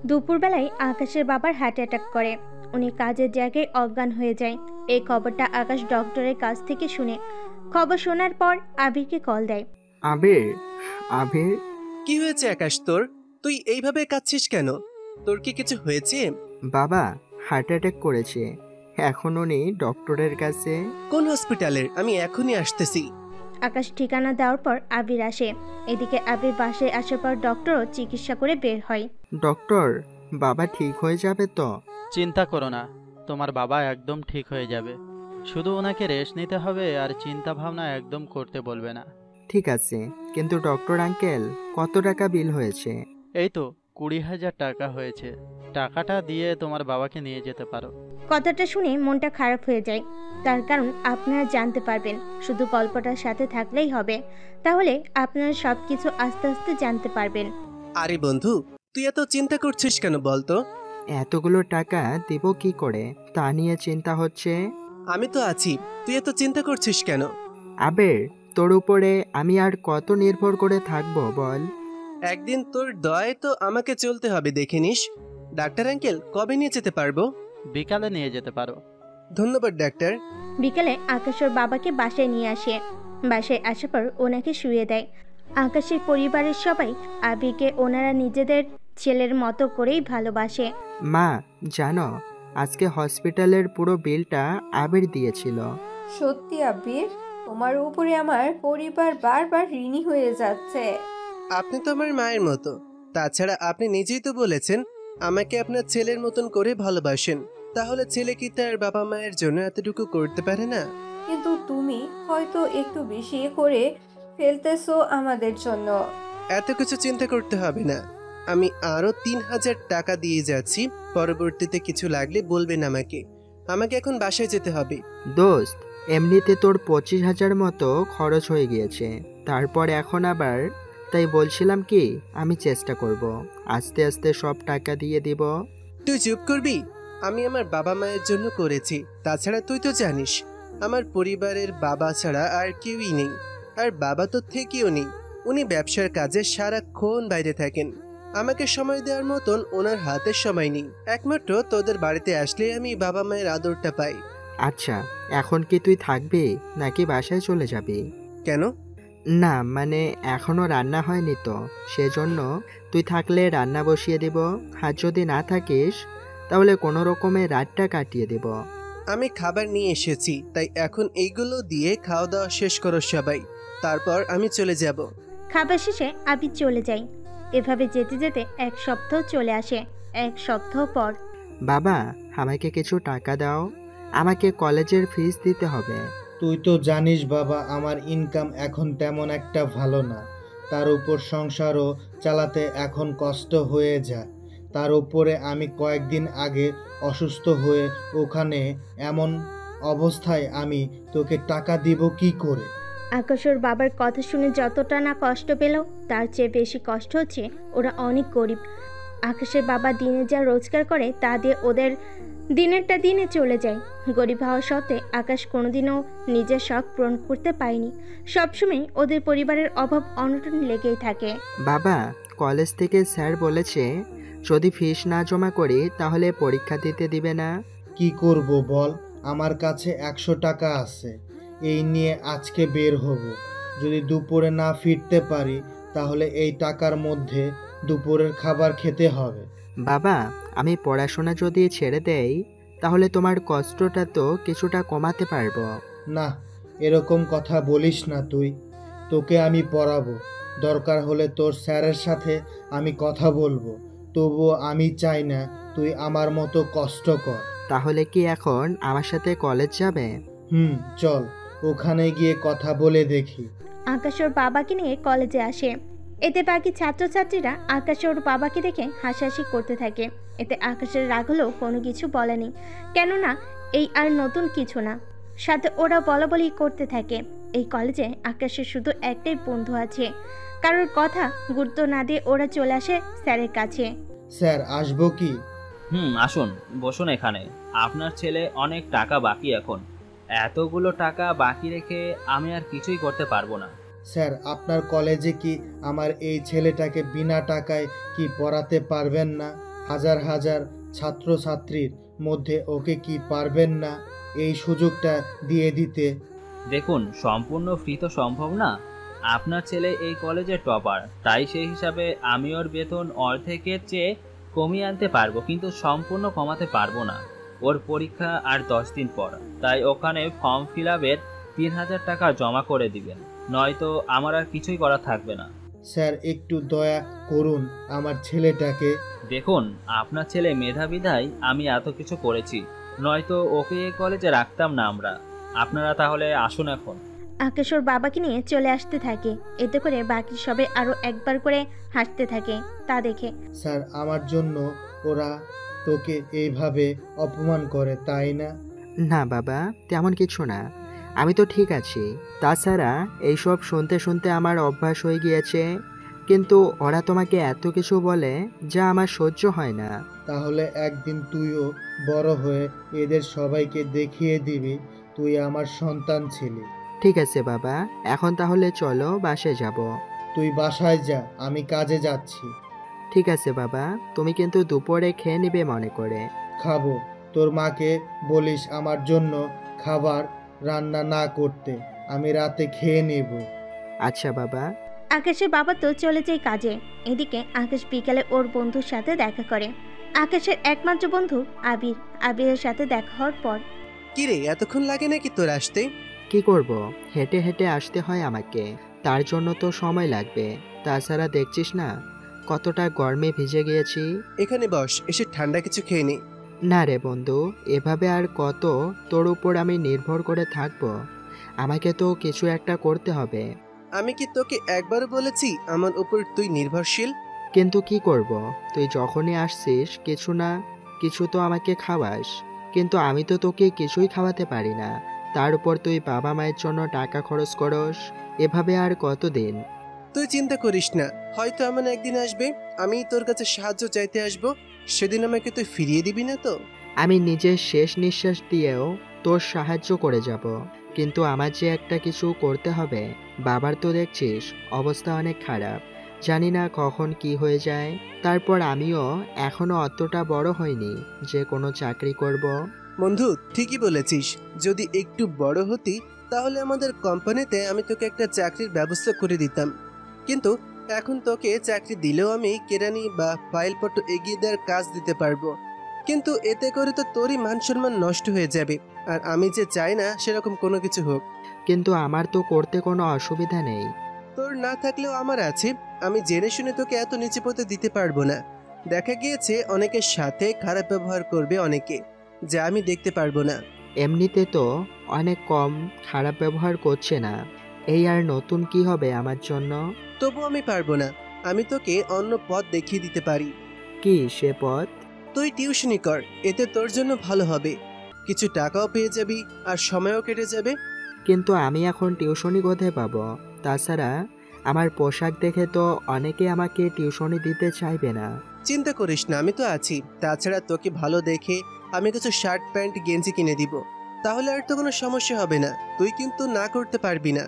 দুপুরবেলায় আকাশের বাবার হার্ট অ্যাটাক করে। উনি কাজের জায়গায় অজ্ঞান হয়ে যায়। এই খবরটা আকাশ ডক্টরের কাছ থেকে শুনে। খবর শোনার পর আবিরকে কল দেয়। আবির, আবির। কি হয়েছে আকাশ তোর? তুই এইভাবে কাঁদছিস কেন? তোর কি কিছু হয়েছে? বাবা হার্ট অ্যাটাক করেছে, এখন উনি ডক্টরের কাছে। কোন হসপিটালের? আমি এখনই আসতেছি। আকাশ ঠিকানা দেওয়ার পর আবির আসে। এদিকে আবির বাসায় আসার পর ডক্টরও চিকিৎসা করে বের হয়। ডক্টর, বাবা ঠিক হয়ে যাবে তো? চিন্তা করো না, তোমার বাবা একদম ঠিক হয়ে যাবে। শুধু ওনাকে রেস্ট নিতে হবে আর চিন্তা ভাবনা একদম করতে বলবে না। ঠিক আছে, কিন্তু ডক্টর আঙ্কেল কত টাকা বিল হয়েছে? এই তো 20,000 টাকা হয়েছে। টাকাটা দিয়ে তোমার বাবাকে নিয়ে যেতে পারো। কথাটা শুনে মনটা খারাপ হয়ে যায়। তার কারণ আপনারা জানতে পারবেন, শুধু গল্পটার সাথে থাকলেই হবে। তাহলে আপনারা সবকিছু আস্তে আস্তে জানতে পারবেন। আরে বন্ধু, তুই এত চিন্তা করছিস কেন বলতো? এতগুলো টাকা দেব কি করে তা নিয়ে চিন্তা হচ্ছে। আমি তো আছি, তুই এত চিন্তা করছিস কেন? আবির, তোর উপরে আমি আর কত নির্ভর করে থাকবো বল? একদিন তোর দয়ায় তো আমাকে চলতে হবে, দেখে নিস। ডাক্তার আঙ্কেল, কবে নিয়ে যেতে পারবো? বিকালে নিয়ে যেতে পারো। ধন্যবাদ ডাক্তার। বিকেলে আকাশ ওর বাবাকে বাসায় নিয়ে আসে। বাসায় আসার পর ওনাকে শুয়ে দেয়। আকাশের পরিবারের সবাই আবিরকে ওনারা নিজেদের ছেলের মতো করেই ভালোবাসে। মা, জানো আজকে হসপিটালের পুরো বিলটা আবির দিয়েছিল। সত্যি আবির, তোমার উপরে আমার পরিবার বারবার ঋণী হয়ে যাচ্ছে। আপনি তো আমার মায়ের মতো। তাছাড়া আপনি নিজেই তো বলেছেন আমাকে আপনার ছেলের মতন করে ভালোবাসেন। তাহলে ছেলে কি তার বাবা মায়ের জন্য এতটুকু করতে পারে না? কিন্তু তুমি হয়তো একটু বেশি করে ফেলতেছো আমাদের জন্য। এত কিছু চিন্তা করতে হবে না। আমি আরো 3,000 টাকা দিয়ে যাচ্ছি। পরবর্তীতে কিছু লাগলে বলবেন আমাকে। আমাকে এখন বাসায় যেতে হবে। দোস্ত, এমনিতে তোর 25,000 মতো খরচ হয়ে গিয়েছে, তারপর এখন আবার। তাই বলছিলাম কি, আমি চেষ্টা করব আস্তে আস্তে সব টাকা দিয়ে দিব। তুই চুপ করবি? আমি আমার বাবা মায়ের জন্য করেছি। তাছাড়া তুই তো জানিস আমার পরিবারের বাবা ছাড়া আর কেউই নেই। আর বাবা তো থেকেও নেই। উনি ব্যবসার কাজে সারাক্ষণ বাইরে থাকেন। আমাকে সময় দেওয়ার মতন ওনার হাতে সময় নেই। একমাত্র তোদের বাড়িতে আসলে আমি বাবা মায়ের আদরটা পাই। আচ্ছা, এখন কি তুই থাকবি নাকি বাসায় চলে যাবি? কেন? না মানে এখনো রান্না হয়নি তো, সেজন্য। তুই থাকলে রান্না বসিয়ে দেব, আর যদি না থাকিস তাহলে কোনো রকমে রাতটা কাটিয়ে দেব। আমি খাবার নিয়ে এসেছি, তাই এখন এইগুলো দিয়ে খাওয়া দাওয়া শেষ করো সবাই। তারপর আমি চলে যাব। খাবার শেষে আবির চলে যায়। এভাবে যেতে যেতে এক সপ্তাহ চলে আসে। এক সপ্তাহ পর বাবা, আমাকে কিছু টাকা দাও, আমাকে কলেজের ফিস দিতে হবে। তুই তো জানিস বাবা, আমার ইনকাম এখন তেমন একটা ভালো না। তার উপর সংসারও চালাতে এখন কষ্ট হয়ে যায়। তার উপরে আমি কয়েকদিন আগে অসুস্থ হয়ে ওখানে, এমন অবস্থায় আমি তোকে টাকা দিব কি করে? আকাশ ওর বাবার কথা শুনে যতটা না কষ্ট পেল, তার চেয়ে বেশি কষ্ট হচ্ছে ওরা অনেক গরিব। আকাশের বাবা দিনে যা রোজগার করে তা দিয়ে ওদের দিনেরটা দিনে চলে যায়। গরিব হওয়া সত্ত্বে আকাশ কোনোদিনও নিজের শখ পূরণ করতে পারেনি। সবসময় ওদের পরিবারের অভাব অনটন লেগেই থাকে। বাবা, কলেজ থেকে স্যার বলেছে যদি ফিস না জমা করি তাহলে পরীক্ষা দিতে দিবে না। কি করব বল, আমার কাছে 100 টাকা আছে। এই নিয়ে আজকে বের হব। যদি দুপুরে না ফিরতে পারি তাহলে এই টাকার মধ্যে দুপুরের খাবার খেতে হবে। বাবা, আমি পড়াশোনা যদি ছেড়ে দেই তাহলে তোমার কষ্টটা তো কিছুটা কমাতে পারবো। না, এরকম কথা বলিস না তুই। তোকে আমি পড়াবো, দরকার হলে তোর স্যারের সাথে আমি কথা বলবো। তবুও আমি চাই না তুই আমার মতো কষ্ট কর। তাহলে কি এখন আমার সাথে কলেজ যাবে? চল, ওখানে গিয়ে কথা বলে দেখি। আকাশ ওর বাবাকে নিয়ে কলেজে আসে। এতে বাকি ছাত্রছাত্রীরা আকাশ ওর বাবাকে দেখে হাসাহাসি করতে থাকে। এতে আকাশের রাগ হলেও কোনো কিছু বলেনি, কেননা এই আর নতুন কিছু না। সাথে ওরা বলাবলি করতে থাকে। এই কলেজে আকাশের শুধু একটাই বন্ধু আছে। কারোর কথা গুরুত্ব না দিয়ে ওরা চলে আসে স্যারের কাছে। স্যার, আসবো কি? আসুন, বসুন এখানে। আপনার ছেলে অনেক টাকা বাকি এখন। এতগুলো টাকা বাকি রেখে আমি আর কিছুই করতে পারবো না। স্যার, আপনার কলেজে কি আমার এই ছেলেটাকে বিনা টাকায় কি পড়াতে পারবেন না? হাজার হাজার ছাত্রছাত্রীর মধ্যে ওকে কি পারবেন না এই সুযোগটা দিয়ে দিতে? দেখুন, সম্পূর্ণ ফ্রি তো সম্ভব না। আপনার ছেলে এই কলেজের টপার, তাই সেই হিসাবে আমি ওর বেতন অর্ধেকের চেয়ে কমিয়ে আনতে পারবো, কিন্তু সম্পূর্ণ কমাতে পারবো না। ওর পরীক্ষা আর 10 দিন পর, তাই ওখানে ফর্ম ফিল আপের 3000 টাকা জমা করে দিবেন, নয়তো আমার আর কিছুই করা থাকবে না। স্যার, একটু দয়া করুন আমার ছেলেটাকে। দেখুন, আপনার ছেলে মেধাবীধাই আমি এত কিছু করেছি, নয়তো ওকে এই কলেজে রাখতাম না আমরা। আপনারা তাহলে আসুন এখন। আকাশ ওর বাবাকে নিয়ে চলে আসতে থাকে। এতে করে বাকি সবাই আরো একবার করে হাসতে থাকে তা দেখে। স্যার, আমার জন্য ওরা তোকে এইভাবে অপমান করে, তাই না? না বাবা, তেমন কিছু না, আমি তো ঠিক আছি। তাছাড়া এইসব শুনতে শুনতে আমার অভ্যাস হয়ে গিয়েছে, কিন্তু ওরা তোমাকে এত কিছু বলে যা আমার সহ্য হয় না। তাহলে একদিন তুইও বড় হয়ে এদের সবাইকে দেখিয়ে দিবি তুই আমার সন্তান ছিলি। ঠিক আছে বাবা, এখন তাহলে চলো বাসায় যাব। তুই বাসায় যা, আমি কাজে যাচ্ছি। ঠিক আছে বাবা, তুমি কিন্তু দুপুরে খেয়ে নিবে মনে করে। খাবো। তোর মাকে বলিস আমার জন্য খাবার রান্না না করতে, আমি রাতে খেয়ে নেব। আচ্ছা বাবা। আকাশের বাবা তো চলে যায় কাজে। এদিকে আকাশ বিকালে ওর বন্ধুর সাথে দেখা করে। আকাশের একমাত্র বন্ধু আবির। আবিরের সাথে দেখা হওয়ার পর, কিরে, এতক্ষণ লাগে নাকি তোর আসতে? কি করব, হেঁটে হেঁটে আসতে হয় আমাকে, তার জন্য তো সময় লাগবে। তাছাড়া দেখছিস না কতটা গরমে ভিজে গিয়েছি। এখানে বস, এসে ঠান্ডা কিছু খেয়ে নে। না রে বন্ধু, এভাবে আর কত তোর উপর আমি নির্ভর করে থাকবো? আমাকে তো কিছু একটা করতে হবে। আমি কি তোকে একবারও বলেছি আমার উপর তুই নির্ভরশীল? কিন্তু কি করব, তুই যখনই আসছিস কিছু না কিছু তো আমাকে খাওয়াস, কিন্তু আমি তো তোকে কিছুই খাওয়াতে পারি না। তার উপর তুই বাবা মায়ের জন্য টাকা খরচ করস, এভাবে আর কতদিন? তুই চিন্তা করিস না, হয়তো এমন একদিন আসবে আমি তোর কাছে সাহায্য চাইতে আসব, সেদিন আমাকে তুই ফিরিয়ে দিবি না তো? আমি নিজের শেষ নিঃশ্বাস দিয়েও তোর সাহায্য করে যাব, কিন্তু আমার যে একটা কিছু করতে হবে। বাবার তো দেখছিস অবস্থা অনেক খারাপ, জানি না কখন কি হয়ে যায়। তারপর আমিও এখনো অতটা বড় হইনি যে কোনো চাকরি করব। বন্ধু, ঠিকই বলেছিস, যদি একটু বড় হতি তাহলে আমাদের কোম্পানিতে আমি তোকে একটা চাকরির ব্যবস্থা করে দিতাম, কিন্তু এখন তোকে চাকরি দিলেও আমি কেরানি বা ফাইলপত্র এগিয়ে দেওয়ার কাজ দিতে পারবো, কিন্তু এতে করে তো তোরই মান সম্মান নষ্ট হয়ে যাবে, আর আমি যে চাই না সেরকম কোনো কিছু হোক। কিন্তু আমার তো করতে কোনো অসুবিধা নেই। তোর না থাকলেও আমার আছে, আমি জেনে শুনে তোকে এত নিচে পথে দিতে পারবো না। দেখা গিয়েছে অনেকের সাথে খারাপ ব্যবহার করবে অনেকে, যা আমি দেখতে পারবো না। এমনিতে তো অনেক কম খারাপ ব্যবহার করছে না, এই আর নতুন কি হবে আমার জন্য? তবু আমি পারবো না, আমি তোকে অন্য পথ দেখিয়ে দিতে পারি। কি সে পথ? তুই টিউশনি কর, এতে তোর জন্য ভালো হবে, কিছু টাকাও পেয়ে যাবি আর সময়ও কেটে যাবে। কিন্তু আমি এখন টিউশনি কোথায় পাবো? তাছাড়া আমার পোশাক দেখে তো অনেকে আমাকে টিউশনি দিতে চাইবে না। চিন্তা করিস না, আমি তো আছি। তাছাড়া তোকে ভালো দেখে আমি কিছু শার্ট প্যান্ট গেঞ্জি কিনে দিব, তাহলে আর তো কোনো সমস্যা হবে না। তুই কিন্তু না করতে পারবি না।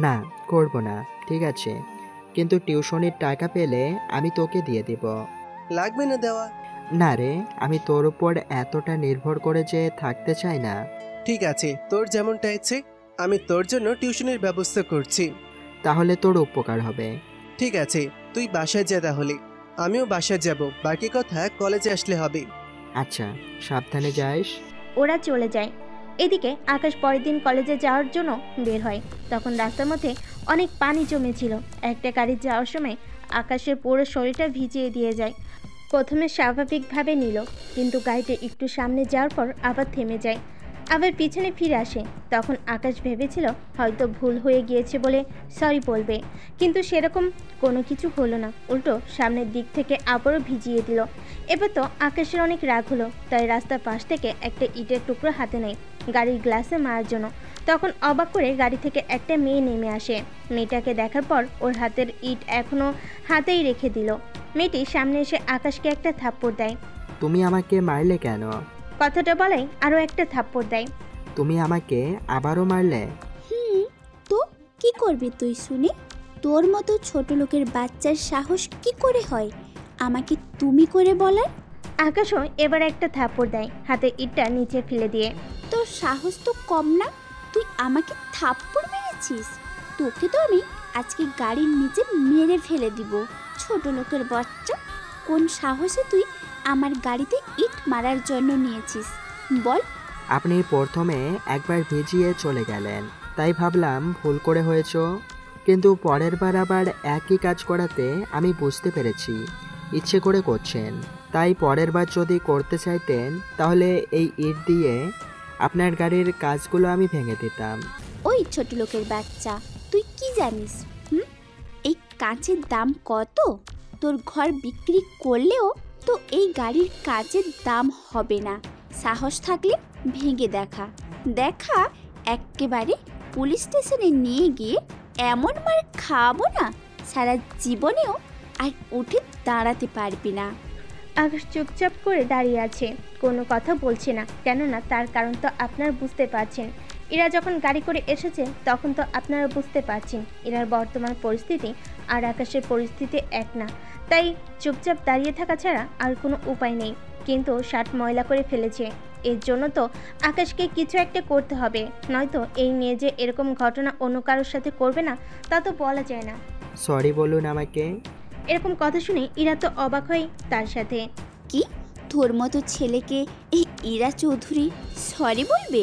না, করব না, ঠিক আছে, কিন্তু টিউশনির টাকা পেলে আমি তোকে দিয়ে দিব। লাগবে না দেওয়া। না রে, আমি তোর উপর এতটা নির্ভর করে যে থাকতে চাই না। ঠিক আছে, তোর যেমনটা ইচ্ছে, আমি তোর জন্য টিউশনের ব্যবস্থা করছি। তাহলে তোর উপকার হবে। ঠিক আছে, তুই বাসায় যা তাহলে, আমিও বাসায় যাব, বাকি কথা কলেজে আসলে হবে। আচ্ছা, সাবধানে যাস। ওরা চলে যায়। এদিকে আকাশ পরের দিন কলেজে যাওয়ার জন্য বের হয়। তখন রাস্তার মধ্যে অনেক পানি জমেছিল। একটা গাড়ি যাওয়ার সময় আকাশের পুরো শরীরটা ভিজিয়ে দিয়ে যায়। প্রথমে স্বাভাবিকভাবে নিল, কিন্তু গাড়িটা একটু সামনে যাওয়ার পর আবার থেমে যায়, আবার পিছনে ফিরে আসে। তখন আকাশ ভেবেছিল হয়তো ভুল হয়ে গিয়েছে বলে সরি বলবে, কিন্তু সেরকম কোনো কিছু হলো না, উল্টো সামনের দিক থেকে আবারও ভিজিয়ে দিল। এবার তো আকাশের অনেক রাগ হলো, তাই রাস্তার পাশ থেকে একটা ইটের টুকরো হাতে নেয় গাড়ির গ্লাসে মারার জন্য। তখন অবাক করে গাড়ি থেকে একটা মেয়ে নেমে আসে। মেয়েটাকে দেখার পর ওর হাতের ইট এখনও হাতেই রেখে দিল। মেয়েটি সামনে এসে আকাশকে একটা থাপ্পড় দেয়। তুমি আমাকে মারলে কেন? কথাটা বলাই আরও একটা থাপ্পড় দেয়। তুমি আমাকে আবারও মারলে? তো কি কি করবি তুই শুনি? তোর মতো ছোট লোকের বাচ্চার সাহস কি করে হয় আমাকে তুমি করে বলার? আকাশও এবার একটা থাপ্পড় দেয় হাতে ইটটা নিচে ফেলে দিয়ে। তোর সাহস তো কম না, তুই আমাকে থাপ্পড় মেরেছিস। তোকে তো আমি আজকে গাড়ির নিচে মেরে ফেলে দিব। ছোট লোকের বাচ্চা, কোন সাহসে তুই আমার গাড়িতে ইট মারার জন্য নিয়েছিস বল? আপনি প্রথমে একবার ভিজিয়ে চলে গেলেন, তাই ভাবলাম ভুল করে হয়েছ, কিন্তু পরের বার আবার একই কাজ করাতে আমি বুঝতে পেরেছি ইচ্ছে করে করছেন। তাই পরের বার যদি করতে চাইতেন তাহলে এই ইট দিয়ে আপনার গাড়ির কাজগুলো আমি ভেঙে দিতাম। ওই ছোট লোকের বাচ্চা, তুই কি জানিস? এই কাঁচের দাম কত? তোর ঘর বিক্রি করলেও তো এই গাড়ির কাঁচের দাম হবে না। সাহস থাকলে ভেঙে দেখা দেখা একেবারে পুলিশ স্টেশনে নিয়ে গিয়ে এমন মার খাওয়াবো না, সারা জীবনেও আর উঠে দাঁড়াতে পারবি না। আকাশ চুপচাপ করে দাঁড়িয়ে আছে, কোনো কথা বলছে না। কেননা তার কারণ তো আপনারা বুঝতে পারছেন। এরা যখন গাড়ি করে এসেছে তখন তো আপনারা বুঝতে পারছেন এরার বর্তমান পরিস্থিতি আর আকাশের পরিস্থিতি এক না। তাই চুপচাপ দাঁড়িয়ে থাকা ছাড়া আর কোনো উপায় নেই। কিন্তু শার্ট ময়লা করে ফেলেছে, এর জন্য তো আকাশকে কিছু একটা করতে হবে, নয়তো এই মেয়ে যে এরকম ঘটনা অন্য কারোর সাথে করবে না তা তো বলা যায় না। সরি বলুন আমাকে। এরকম কথা শুনে ইরা তো অবাক হয় তার সাথে। কি, তোর মতো ছেলেকে এই ইরা চৌধুরী সরি বলবে?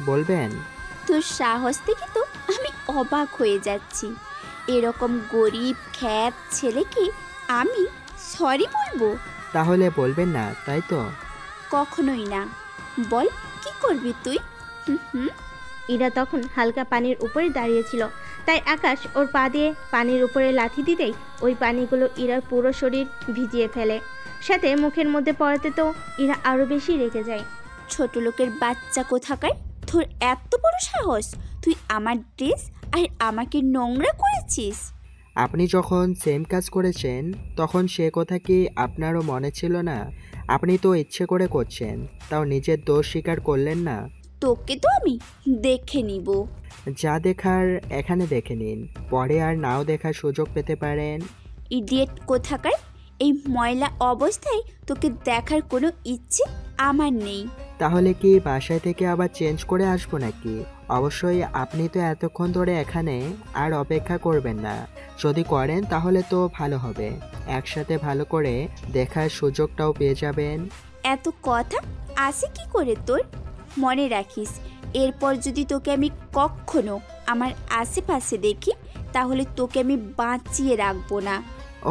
বলবেন? তোর সাহস থেকে তো আমি অবাক হয়ে যাচ্ছি। এরকম গরিব খ্যাত ছেলেকে আমি সরি বলবো? তাহলে বলবেন না, তাই তো? কখনোই না। বল কি করবি তুই? ইরা তখন হালকা পানির উপরে দাঁড়িয়েছিল, তাই আকাশ ওর পা দিয়ে পানির উপরে লাথি দিতেই ওই পানিগুলো ইরার পুরো শরীর ভিজিয়ে ফেলে, সাথে মুখের মধ্যে পড়াতে তো ইরা আরও বেশি রেগে যায়। ছোট লোকের বাচ্চা কোথাকার, তোর এত বড় সাহস, তুই আমার ড্রেস আর আমাকে নোংরা করেছিস। আপনি যখন সেম কাজ করেছেন তখন সে কথা কি আপনারও মনে ছিল না? আপনি তো ইচ্ছে করে করছেন, তাও নিজের দোষ স্বীকার করলেন না। তোকে তো আমি দেখে নিব। যা দেখার এখানে দেখে নিন, পরে আর নাও দেখার সুযোগ পেতে পারেন। ইডিয়েট কোথাকার, এই ময়লা অবস্থায় তোকে দেখার কোনো ইচ্ছে আমার নেই। তাহলে কি বাসায় থেকে আবার চেঞ্জ করে আসবো নাকি? অবশ্যই আপনি তো এতক্ষণ ধরে এখানে আর অপেক্ষা করবেন না। যদি করেন তাহলে তো ভালো হবে, একসাথে ভালো করে দেখার সুযোগটাও পেয়ে যাবেন। এত কথা আসে কি করে তোর? মনে রাখিস, এরপর যদি তোকে আমি কখনো আমার আশেপাশে দেখি তাহলে তোকে আমি বাঁচিয়ে রাখবো না।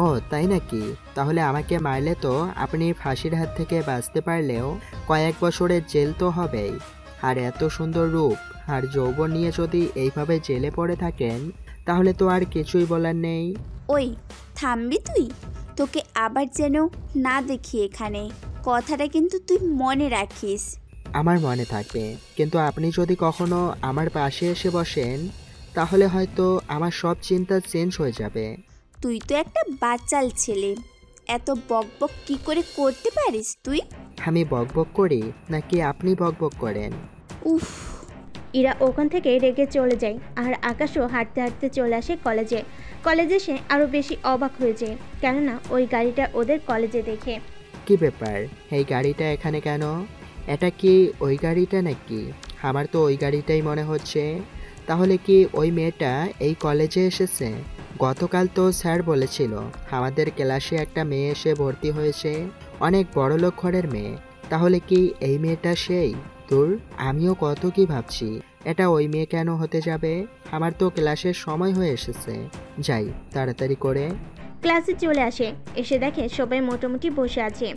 ও তাই নাকি? তাহলে আমাকে মারলে তো আপনি ফাঁসির হাত থেকে বাঁচতে পারলেও কয়েক বছরের জেল তো হবেই। আর এত সুন্দর রূপ আর যৌবন নিয়ে যদি এইভাবে জেলে পড়ে থাকেন তাহলে তো আর কিছুই বলার নেই। ওই থামবি তুই? তোকে আবার যেন না দেখি এখানে, কথাটা কিন্তু তুই মনে রাখিস। আমার মনে থাকবে, কিন্তু আপনি যদি কখনো আমার পাশে এসে বসেন তাহলে হয়তো আমার সব চিন্তা চেঞ্জ হয়ে যাবে। তুই তো একটা বাচাল ছেলে, এত বকবক কি করে করতে পারিস তুই? আমি বকবক করি নাকি আপনি বকবক করেন? উফ। ইরা ওখান থেকে রেগে চলে যায় আর আকাশও হাঁটতে হাঁটতে চলে আসে কলেজে। কলেজে সে আরও বেশি অবাক হয়ে যায়, কেননা ওই গাড়িটা ওদের কলেজে দেখে। কি ব্যাপার, এই গাড়িটা এখানে কেন? এটা কি ওই গাড়িটা নাকি? আমার তো ওই গাড়িটাই মনে হচ্ছে। তাহলে কি ওই মেয়েটা এই কলেজে এসেছে? গতকাল তো স্যার বলেছিল আমাদের ক্লাসে একটা মেয়ে এসে ভর্তি হয়েছে, অনেক বড়লোক ঘরের মেয়ে। তাহলে কি এই মেয়েটা সেই? তোর আমিও কত কি ভাবছি, এটা ওই মেয়ে কেন হতে যাবে? আমার তো ক্লাসের সময় হয়ে এসেছে, যাই তাড়াতাড়ি করে। ক্লাসে চলে আসে, এসে দেখে সবাই মোটামুটি বসে আছে,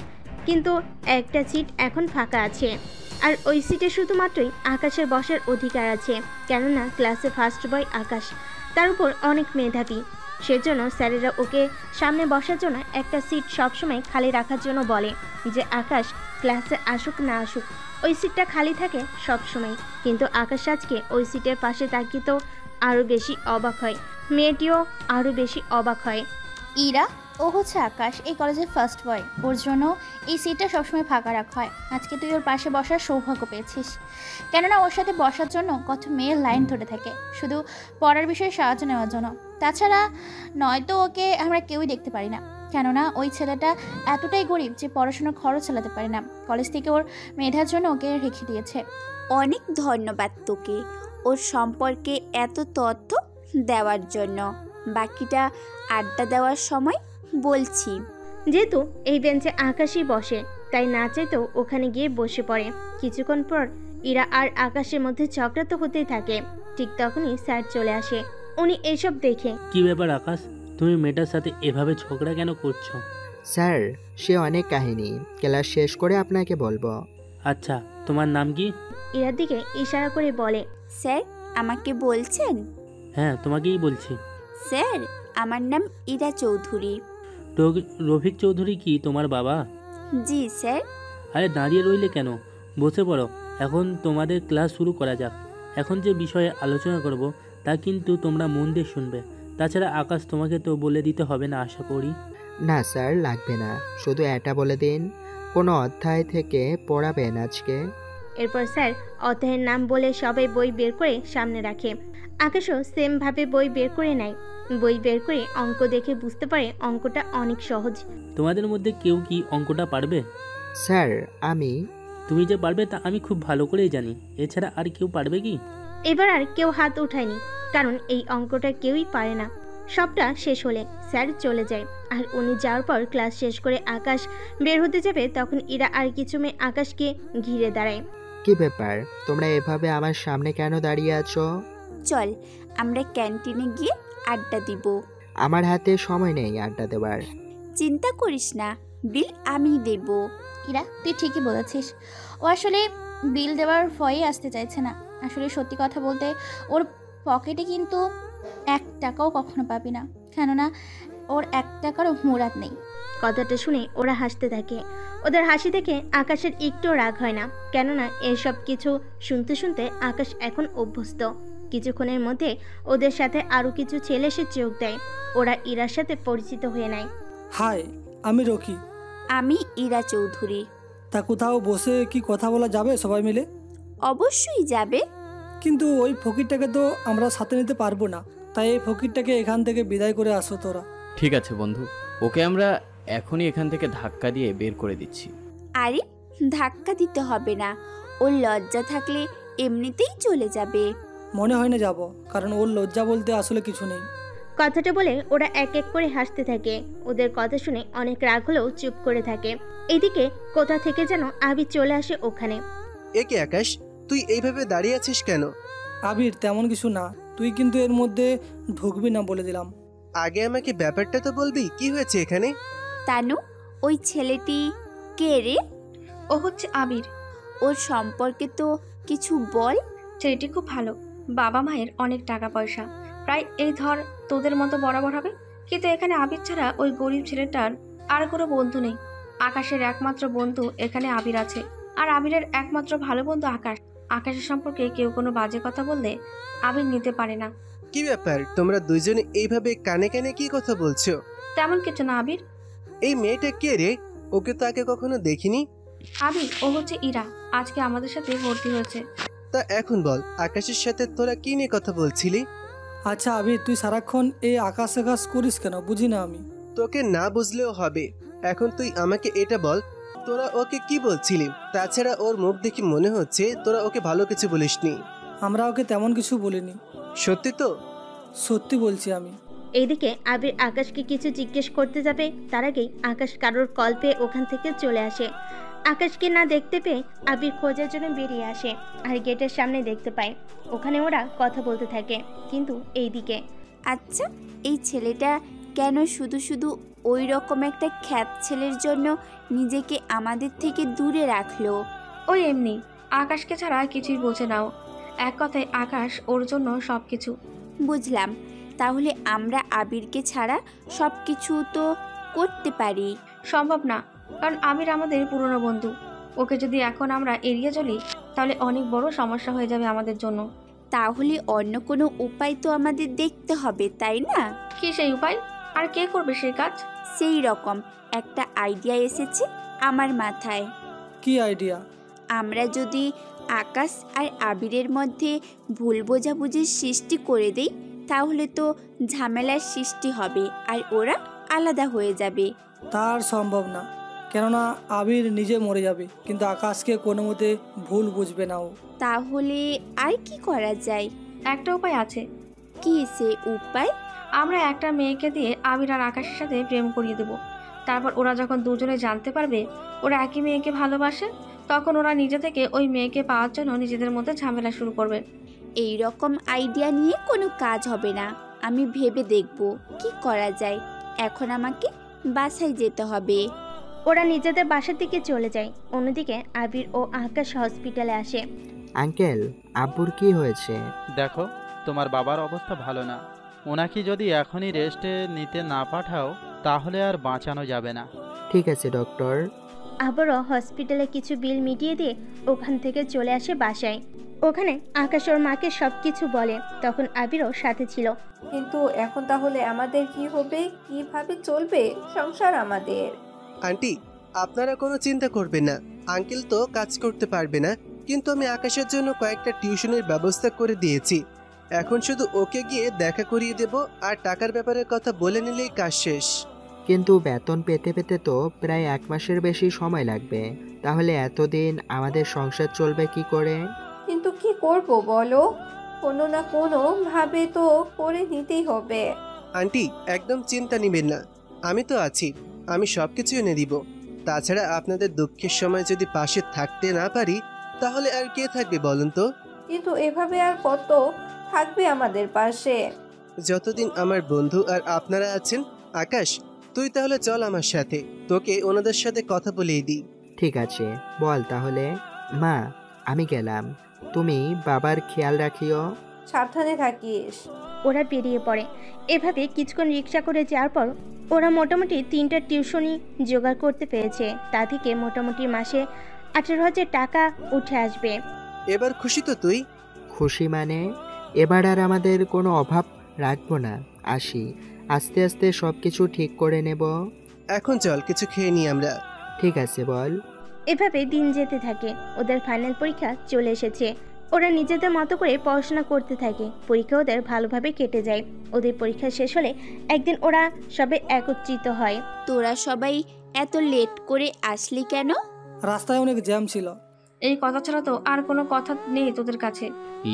কিন্তু একটা সিট এখন ফাঁকা আছে। আর ওই সিটে শুধুমাত্রই আকাশের বসার অধিকার আছে, কেননা ক্লাসে ফার্স্ট বয় আকাশ, তার উপর অনেক মেধাবী। সেজন্য স্যারেরা ওকে সামনে বসার জন্য একটা সিট সবসময় খালি রাখার জন্য বলে, যে আকাশ ক্লাসে আসুক না আসুক ওই সিটটা খালি থাকে সবসময়। কিন্তু আকাশ আজকে ওই সিটের পাশে তাকিয়ে তো আরও বেশি অবাক হয়, মেয়েটিও আরও বেশি অবাক হয়। ইরা, ও হচ্ছে আকাশ, এই কলেজের ফার্স্ট বয়। ওর জন্য এই সিটটা সবসময় ফাঁকা রাখা হয়। আজকে তুই ওর পাশে বসার সৌভাগ্য পেয়েছিস, কেননা ওর সাথে বসার জন্য কত মেয়ের লাইন ধরে থাকে শুধু পড়ার বিষয়ে সাহায্য নেওয়ার জন্য। তাছাড়া নয়তো ওকে আমরা কেউই দেখতে পারি না, কেননা ওই ছেলেটা এতটাই গরিব যে পড়াশোনার খরচ চালাতে পারে না। কলেজ থেকে ওর মেধার জন্য ওকে রেখে দিয়েছে। অনেক ধন্যবাদ তোকে ওর সম্পর্কে এত তথ্য দেওয়ার জন্য। বাকিটা আড্ডা দেওয়ার সময় বলছি। যেহেতু এই বেঞ্চে আকাশই বসে, তাই না চাইতেও ওখানে গিয়ে বসে পড়ে। কিছুক্ষণ পর ইরা আর আকাশের মধ্যে ঝগড়া তো হতেই থাকে। ঠিক তখনই স্যার চলে আসে। উনি এইসব দেখে, কি ব্যাপার আকাশ, তুমি মেয়েটার সাথে এভাবে ঝগড়া কেন করছো? স্যার, সে অনেক কাহিনী, ক্লাস শেষ করে আপনাকে বলবো। আচ্ছা, তোমার নাম কি? ইরার দিকে ইশারা করে বলে, স্যার আমাকে বলছেন? হ্যাঁ, তোমাকেই বলছি। স্যার আমার নাম ইরা চৌধুরী। রফিক চৌধুরী কি তোমার বাবা? জি স্যার। আরে দাঁড়িয়ে রইলে কেন, বসে পড়ো। এখন তোমাদের ক্লাস শুরু করা যাক। এখন যে বিষয়ে আলোচনা করব তা কিন্তু তোমরা মন দিয়ে শুনবে। তাছাড়া আকাশ তোমাকে তো বলে দিতে হবে না আশা করি। না স্যার, লাগবে না, শুধু এটা বলে দিন কোন অধ্যায় থেকে পড়াবেন আজকে। এরপর স্যার অধ্যায়ের নাম বলে সবাই বই বের করে সামনে রাখে। আকাশও সেম ভাবে বই বের করে নেয়। বই বের করে অঙ্ক দেখে বুঝতে পারে অঙ্কটা অনেক সহজ। তোমাদের মধ্যে কেউ কি অঙ্কটা পারবে? স্যার আমি। তুমি যে পারবে তা আমি খুব ভালো করেই জানি। এছাড়া আর কেউ পারবে কি? এবার আর কেউ হাত উঠায়নি, কারণ এই অঙ্কটা কেউই পারে না। সবটা শেষ হলে স্যার চলে যায়, আর উনি যাওয়ার পর ক্লাস শেষ করে আকাশ বের হতে যাবে, তখন ইরা আর কিছু মেয়ে আকাশকে ঘিরে দাঁড়ায়। কি ব্যাপার, তোমরা এভাবে আমার সামনে কেন দাঁড়িয়ে আছো? চল আমরা ক্যান্টিনে গিয়ে আড্ডা দিব। আমার হাতে সময় নেই আড্ডা দেওয়ার। চিন্তা করিস না, বিল আমি দেব। ইরা, তুই ঠিকই বলেছিস। ও আসলে বিল দেওয়ার ভয়ে আসতে চাইছে না। আসলে সত্যি কথা বলতে ওর পকেটে কিন্তু 1 টাকাও কখনো পাবি না, কেননা ওর 1 টাকারও মুরাদ নেই। কথাটা শুনে ওরা হাসতে থাকে। ওদের হাসি দেখে আকাশের একটুও রাগ হয় না, কেননা এসব কিছু শুনতে শুনতে আকাশ এখন অভ্যস্ত। কিছুক্ষণের মধ্যে ওদের সাথে আরও কিছু ছেলে এসে যোগ দেয়। ওরা ইরার সাথে পরিচিত হয়ে নেয়। হাই, আমি রকি। আমি ইরা চৌধুরী। তা কোথাও বসে কি কথা বলা যাবে সবাই মিলে? অবশ্যই যাবে, কিন্তু ওই ফকিরটাকে তো আমরা সাথে নিতে পারবো না, তাই এই ফকিরটাকে এখান থেকে বিদায় করে আসো তোরা। ঠিক আছে বন্ধু, ওকে আমরা এখনই এখান থেকে ধাক্কা দিয়ে বের করে দিচ্ছি। আরে ধাক্কা দিতে হবে না, ওর লজ্জা থাকলে এমনিতেই চলে যাবে। মনে হয় না যাব, কারণ ওর লজ্জা বলতে আসলে কিছু নেই। কথাটা বলে ওরা এক এক করে হাসতে থাকে। ওদের কথা শুনে অনেক রাগ হলেও চুপ করে থাকে। এদিকে কোথা থেকে যেন আবির চলে আসে ওখানে। একে আকাশ, তুই এইভাবে দাঁড়িয়ে আছিস কেন? আবির, তেমন কিছু না, তুই কিন্তু এর মধ্যে ঢুকবি না বলে দিলাম। আগে আমাকে ব্যাপারটা তো বলবি, কি হয়েছে এখানে? তানু, ওই ছেলেটি কে রে? ও হচ্ছে আবির। ওর সম্পর্কে তো কিছু বল। ছেলেটি খুব ভালো, বাবা মায়ের অনেক টাকা পয়সা, প্রায় এই ধর তোদের মতো বরাবর হবে। কিন্তু এখানে আবির ছাড়া ওই গরিব ছেলেটার আর কোনো বন্ধু নেই। আকাশের একমাত্র বন্ধু এখানে আবির আছে, আর আবিরের একমাত্র ভালো বন্ধু আকাশ। আকাশের সম্পর্কে কেউ কোনো বাজে কথা বললে আবির নিতে পারে না। কি ব্যাপার, তোমরা দুইজনে এইভাবে কানে কানে কি কথা বলছো? তেমন কিছু না আবির। এই মেয়েটা কে রে? ওকে তো আগে কখনো দেখিনি। আবির, ও হচ্ছে ইরা, আজকে আমাদের সাথে ভর্তি হয়েছে। তা এখন বল, আকাশের সাথে তোরা কি নিয়ে কথা বলছিলি? আচ্ছা আবির, তুই সারাক্ষণ এই আকাশ আকাশ করিস কেন, বুঝি না আমি। তোকে না বুঝলেও হবে, এখন তুই আমাকে এটা বল, তোরা ওকে কি বলছিলি? তাছাড়া ওর মুখ দেখে মনে হচ্ছে তোরা ওকে ভালো কিছু বলিসনি। আমরা ওকে তেমন কিছু বলিনি। সত্যি তো? সত্যি বলছি আমি। এইদিকে আবির আকাশকে কিছু জিজ্ঞেস করতে যাবে, তার আগেই আকাশ কারোর কল পেয়ে ওখান থেকে চলে আসে। আকাশকে না দেখতে পেয়ে আবির খোঁজার জন্য বেরিয়ে আসে, আর গেটের সামনে দেখতে পায় ওখানে ওরা কথা বলতে থাকে। কিন্তু এইদিকে, আচ্ছা এই ছেলেটা কেন শুধু শুধু ওই রকম একটা খ্যাত ছেলের জন্য নিজেকে আমাদের থেকে দূরে রাখলো? ওই এমনি, আকাশকে ছাড়া কিছুই বোঝে নাও। এক কথায় আকাশ ওর জন্য সব কিছু। বুঝলাম, তাহলে আমরা আবিরকে ছাড়া সব কিছু তো করতে পারি। সম্ভব না, কারণ আবির আমাদের পুরনো বন্ধু। ওকে যদি এখন আমরা এড়িয়ে চলি তাহলে অনেক বড় সমস্যা হয়ে যাবে আমাদের জন্য। তাহলে অন্য কোনো উপায় তো আমাদের দেখতে হবে, তাই না? কি সেই উপায়? আর কে করবে সেই কাজ? সেই রকম একটা আইডিয়া এসেছে আমার মাথায়। কি আইডিয়া? আমরা যদি আকাশ আর আবিরের মধ্যে ভুল বোঝাবুঝির সৃষ্টি করে দেই তাহলে তো ঝামেলার সৃষ্টি হবে আর ওরা আলাদা হয়ে যাবে। তার সম্ভব না, কেননা আবির নিজে মরে যাবে, কিন্তু আকাশকে কোনো মতে ভুল বুঝবে না ও। তাহলে আর কি করা যায়? একটা উপায় আছে। কি সে উপায়? আমরা একটা মেয়েকে দিয়ে আবির আর আকাশের সাথে প্রেম করিয়ে দেব। তারপর ওরা যখন দুজনে জানতে পারবে ওরা একই মেয়েকে ভালোবাসে, তখন ওরা নিজে থেকে ওই মেয়েকে পাওয়ার জন্য নিজেদের মধ্যে ঝামেলা শুরু করবে। এই রকম আইডিয়া নিয়ে কোনো কাজ হবে না, আমি ভেবে দেখব কি করা যায়। এখন আমাকে বাসায় যেতে হবে। ওরা নিজেদের বাসার দিকে চলে যায়। অন্যদিকে আবির ও আকাশ হসপিটালে আসে। আঙ্কেল, আব্বুর কি হয়েছে? দেখো, তোমার বাবার অবস্থা ভালো না। ওনাকে যদি এখনই রেস্টে নিতে না পাঠাও তাহলে আর বাঁচানো যাবে না। ঠিক আছে ডক্টর। আবারও হসপিটালে কিছু বিল মিটিয়ে দিয়ে ওখান থেকে চলে আসে বাসায়। ওখানে আকাশ ওর মাকে সব কিছু বলে। তখন আবিরও সাথে ছিল। কিন্তু এখন তাহলে আমাদের কি হবে? কিভাবে চলবে সংসার আমাদের? আন্টি, আপনারা কোনো চিন্তা করবেন না। আঙ্কেল তো কাজ করতে পারবে না, কিন্তু আমি আকাশের জন্য কয়েকটা টিউশনের ব্যবস্থা করে দিয়েছি। এখন শুধু ওকে গিয়ে দেখা করিয়ে দেব আর টাকার ব্যাপারে কথা বলে নিলেই কাজ শেষ। কিন্তু বেতন পেতে পেতে তো প্রায় 1 মাসের বেশি সময় লাগবে। তাহলে এতদিন আমাদের সংসার চলবে কি করে? কিন্তু কি করব বলো? কোনো না কোনো ভাবে তো করে নিতেই হবে। আন্টি, একদম চিন্তা নেবেন না, আমি তো আছি। আমি সব কিছু এনে দিব। তাছাড়া আপনাদের দুঃখের সময় যদি পাশে থাকতে না পারি তাহলে আর কে থাকবে বলুন তো? কিন্তু এভাবে আর কত থাকবে আমাদের পাশে? যতদিন আমার বন্ধু আর আপনারা আছেন। আকাশ, তুই তাহলে চল আমার সাথে, তোকে ওনাদের সাথে কথা বলিয়ে দিই। ঠিক আছে, বল তাহলে। মা, আমি গেলাম। তুমি বাবার খেয়াল রাখিও। সাবধানে থাকিস। ওরা বেরিয়ে পড়ে। এভাবে কিছুক্ষণ রিক্সা করে যাওয়ার পর ওরা মোটামুটি 3টা টিউশনি জোগাড় করতে পেরেছে। তা থেকে মোটামুটি মাসে 18,000 টাকা উঠে আসবে। এবার খুশি তো তুই? খুশি মানে? এবার আর আমাদের কোনো অভাব রাখবো না। আসি, আস্তে আস্তে সব কিছু ঠিক করে নেব। এখন চল কিছু খেয়ে নিই আমরা। ঠিক আছে, বল। এভাবে দিন যেতে থাকে। ওদের ফাইনাল পরীক্ষা চলে এসেছে। ওরা নিজেদের মতো করে পড়াশোনা করতে থাকে। পরীক্ষা ওদের ভালোভাবে কেটে যায়। ওদের পরীক্ষা শেষ হলে একদিন ওরা সবাই একত্রিত হয়। তোরা সবাই এত লেট করে আসলি কেন? রাস্তায় অনেক জ্যাম ছিল। এই কথা ছাড়া তো আর কোনো কথা নেই তোদের কাছে।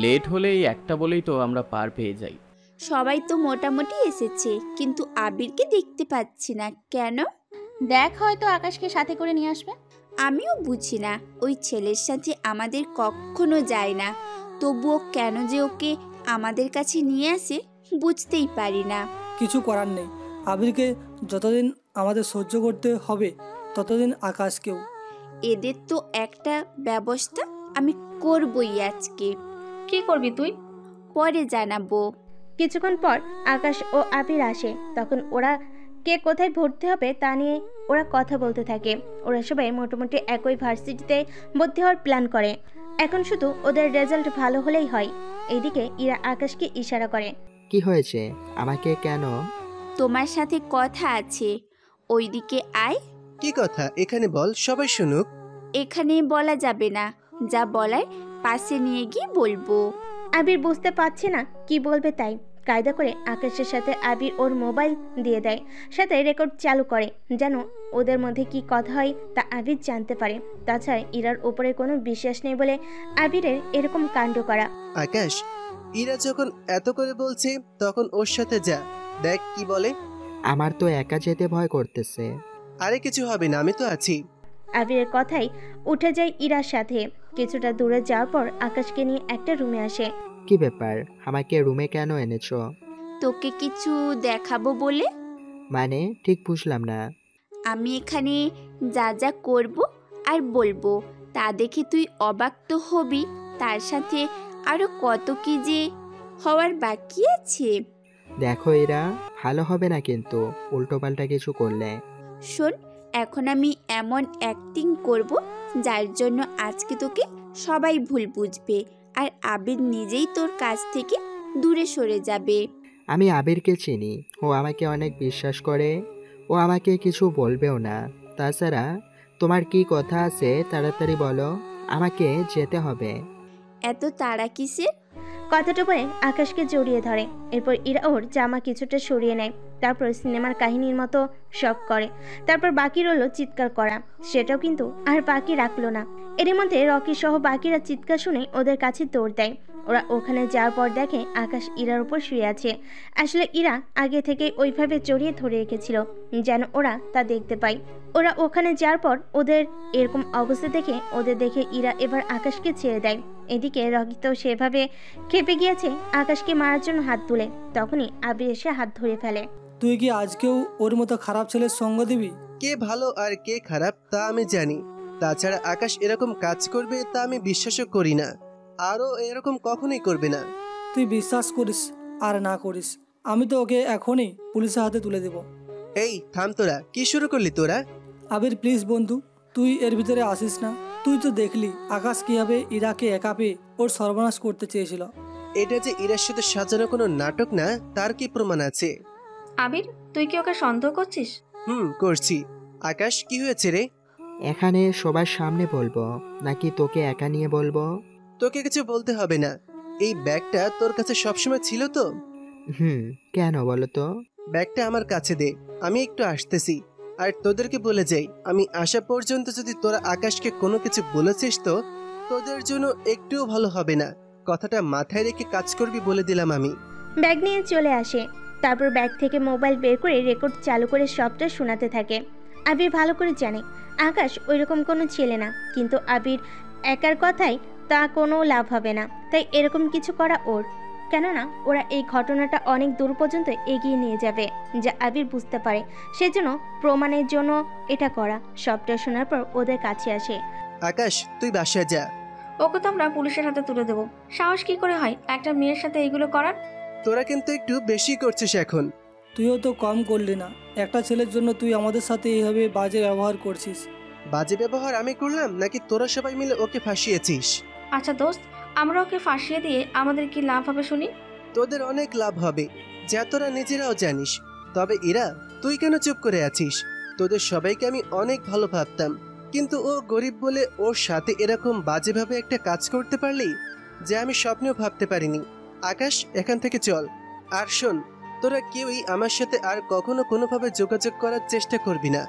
লেট হলেই একটা বলেই তো আমরা পার পেয়ে যাই। সবাই তো মোটামুটি এসেছে, কিন্তু আবিরকে দেখতে পাচ্ছি না কেন? দেখ, হয়তো আকাশকে সাথে করে নিয়ে আসবে। আমিও বুঝি না, ওই ছেলের সাথে আমাদের কখনো যায় না, তবুও কেন যে ওকে আমাদের কাছে নিয়ে আসে বুঝতেই পারি না। কিছু করার নেই, আবিরকে যতদিন আমাদের সহ্য করতে হবে ততদিন আকাশকেও। এদের তো একটা ব্যবস্থা আমি করবই আজকে। কি করবি তুই? পরে জানাবো। কিছুক্ষণ পর আকাশ ও আবির আসে। তখন ওরা কে কোথায় ভর্তি হবে তা নিয়ে ওরা কথা বলতে থাকে। ওরা সবাই মোটামুটি একই ভার্সিটিতে ভর্তি হওয়ার প্ল্যান করে। এখন শুধু ওদের রেজাল্ট ভালো হলেই হয়। এইদিকে ইরা আকাশকে ইশারা করে। কি হয়েছে? আমাকে কেন? তোমার সাথে কথা আছে, ওইদিকে আয়। কি কথা? এখানে বল, সবাই শুনুক। এখানে বলা যাবে না, যা বলার পাশে নিয়ে গিয়ে বলবো। আবির বুঝতে পারছে না কি বলবে, তাই কায়দা করে আকাশের সাথে আবির ওর মোবাইল দিয়ে দেয়। সাথে রেকর্ড চালু করে, যেন ওদের মধ্যে কি কথা হয় তা আবির জানতে পারে। তাছাড়া ইরার উপরে কোনো বিশ্বাস নেই বলে আবিরের এরকম কাণ্ড করা। আকাশ, ইরা যখন এত করে বলছে তখন ওর সাথে যা, দেখ কি বলে। আমার তো একা যেতে ভয় করতেছে। আরে কিছু হবে না, আমি তো আছি। আবিরের কথাই উঠে যায় ইরার সাথে। কিছুটা দূরে যাওয়ার পর আকাশকে নিয়ে একটা রুমে আসে। কি ব্যাপার? আমাকে রুমে কেন এনেছো? তোকে কিছু দেখাবো বলে। মানে ঠিক বুঝলাম না। আমি এখানে যা যা করব আর বলবো তা দেখে তুই অবাক তো হবি, তার সাথে আরো কত কি যে হওয়ার বাকি আছে। দেখো এরা, ভালো হবে না কিন্তু উল্টোপাল্টা কিছু করলে। শোন, এখন আমি এমন অ্যাক্টিং করব যার জন্য আজকে তোকে সবাই ভুল বুঝবে আর আবির নিজেই তোর কাছ থেকে দূরে সরে যাবে। আমি আবিরকে চিনি, ও আমাকে অনেক বিশ্বাস করে। ও ও আমাকে কিছু বলবেও না। তাছাড়া তোমার কি কথা আছে তাড়াতাড়ি বলো, আমাকে যেতে হবে। এত তাড়া কিসের? কথাটা বলে আকাশকে জড়িয়ে ধরে। এরপর ইরা ওর জামা কিছুটা সরিয়ে নেয়। তারপর সিনেমার কাহিনীর মতো শখ করে। তারপর বাকি রইল চিৎকার করা, সেটাও কিন্তু আর বাকি রাখলো না। এর মধ্যে রকি সহ বাকিরা চিৎকার শুনে ওদের কাছে দৌড় দেয়। ওরা ওখানে যাওয়ার পর দেখে আকাশ ইরার উপর শুয়ে আছে। আসলে ইরা আগে থেকে ওইভাবে জড়িয়ে ধরে রেখেছিল যেন ওরা তা দেখতে পায়। ওরা ওখানে যাওয়ার পর ওদের এরকম অবস্থা দেখে ইরা এবার আকাশকে ছেড়ে দেয়। এদিকে রকি তো সেভাবে খেপে গিয়েছে আকাশকে মারার জন্য হাত তুলে। তখনই আবির এসে হাত ধরে ফেলে। তুই কি আজকেও ওর মতো খারাপ ছেলের সঙ্গ দিবি? কে ভালো আর কে খারাপ তা আমি জানি। তাছাড়া আকাশ এরকম কাজ করবে তা আমি বিশ্বাসও করি না, আরও এরকম কখনোই করবে না। তুই বিশ্বাস করিস আর না করিস, আমি তো ওকে এখনই পুলিশের হাতে তুলে দেব। এই থাম, তোরা কি শুরু করলি তোরা? আবির প্লিজ বন্ধু, তুই এর ভিতরে আসিস না। তুই তো দেখলি আকাশ কিভাবে ইরাকে একা পেয়ে ওর সর্বনাশ করতে চেয়েছিল। এটা যে ইরার সাথে সাজানো কোনো নাটক না তার কি প্রমাণ আছে? আবির, তুই কি ওকে সন্দেহ করছিস? করছি। আকাশ, কি হয়েছে রে? এখানে সবার সামনে বলবো নাকি তোকে একা নিয়ে বলবো? তোকে কিছু বলতে হবে না। এই ব্যাগটা তোর কাছে সবসময় ছিল তো? কেন বলো তো? ব্যাগটা আমার কাছে দে, আমি একটু আসতেছি। আর তোদেরকে বলে যাই, আমি আসা পর্যন্ত যদি তোরা আকাশকে কোনো কিছু বলেছিস তো তোদের জন্য একটুও ভালো হবে না। কথাটা মাথায় রেখে কাজ করবি বলে দিলাম আমি। ব্যাগ নিয়ে চলে আসে। তারপর ব্যাগ থেকে মোবাইল বের করে রেকর্ড চালু করে সবটা শোনাতে থাকে। আবির ভালো করে জানে আকাশ ওইরকম কোনো ছেলে না, কিন্তু আবির একার কথায় তা কোনো লাভ হবে না, তাই এরকম কিছু করা ওর। কেননা ওরা এই ঘটনাটা অনেক দূর পর্যন্ত এগিয়ে নিয়ে যাবে, যা আবির বুঝতে পারে। সেজন্য প্রমাণের জন্য এটা করা। সবটা শোনার পর ওদের কাছে আসে। আকাশ, তুই বাসায় যা। ওকে তো আমরা পুলিশের হাতে তুলে দেবো। সাহস কি করে হয় একটা মেয়ের সাথে এগুলো করার? তোরা কিন্তু একটু বেশি করছিস এখন। তুইও তো কম করলি না। একটা ছেলের জন্য তুই আমাদের সাথে এইভাবে বাজে ব্যবহার করছিস। বাজে ব্যবহার আমি করলাম নাকি তোরা সবাই মিলে ওকে ফাঁসিয়েছিস? আচ্ছা দোস্ত, আমরা ওকে ফাঁসিয়ে দিয়ে আমাদের কি লাভ হবে শুনি? তোদের অনেক লাভ হবে, যা তোরা নিজেরাও জানিস। তবে ইরা, তুই কেন চুপ করে আছিস? তোদের সবাইকে আমি অনেক ভালো ভাবতাম, কিন্তু ও গরিব বলে ওর সাথে এরকম বাজেভাবে একটা কাজ করতে পারলি যে আমি স্বপ্নেও ভাবতে পারিনি। আকাশ, এখান থেকে চল। আর শোন, তোরা কেউই আমার সাথে আর কখনো কোনোভাবে যোগাযোগ করার চেষ্টা করবি না।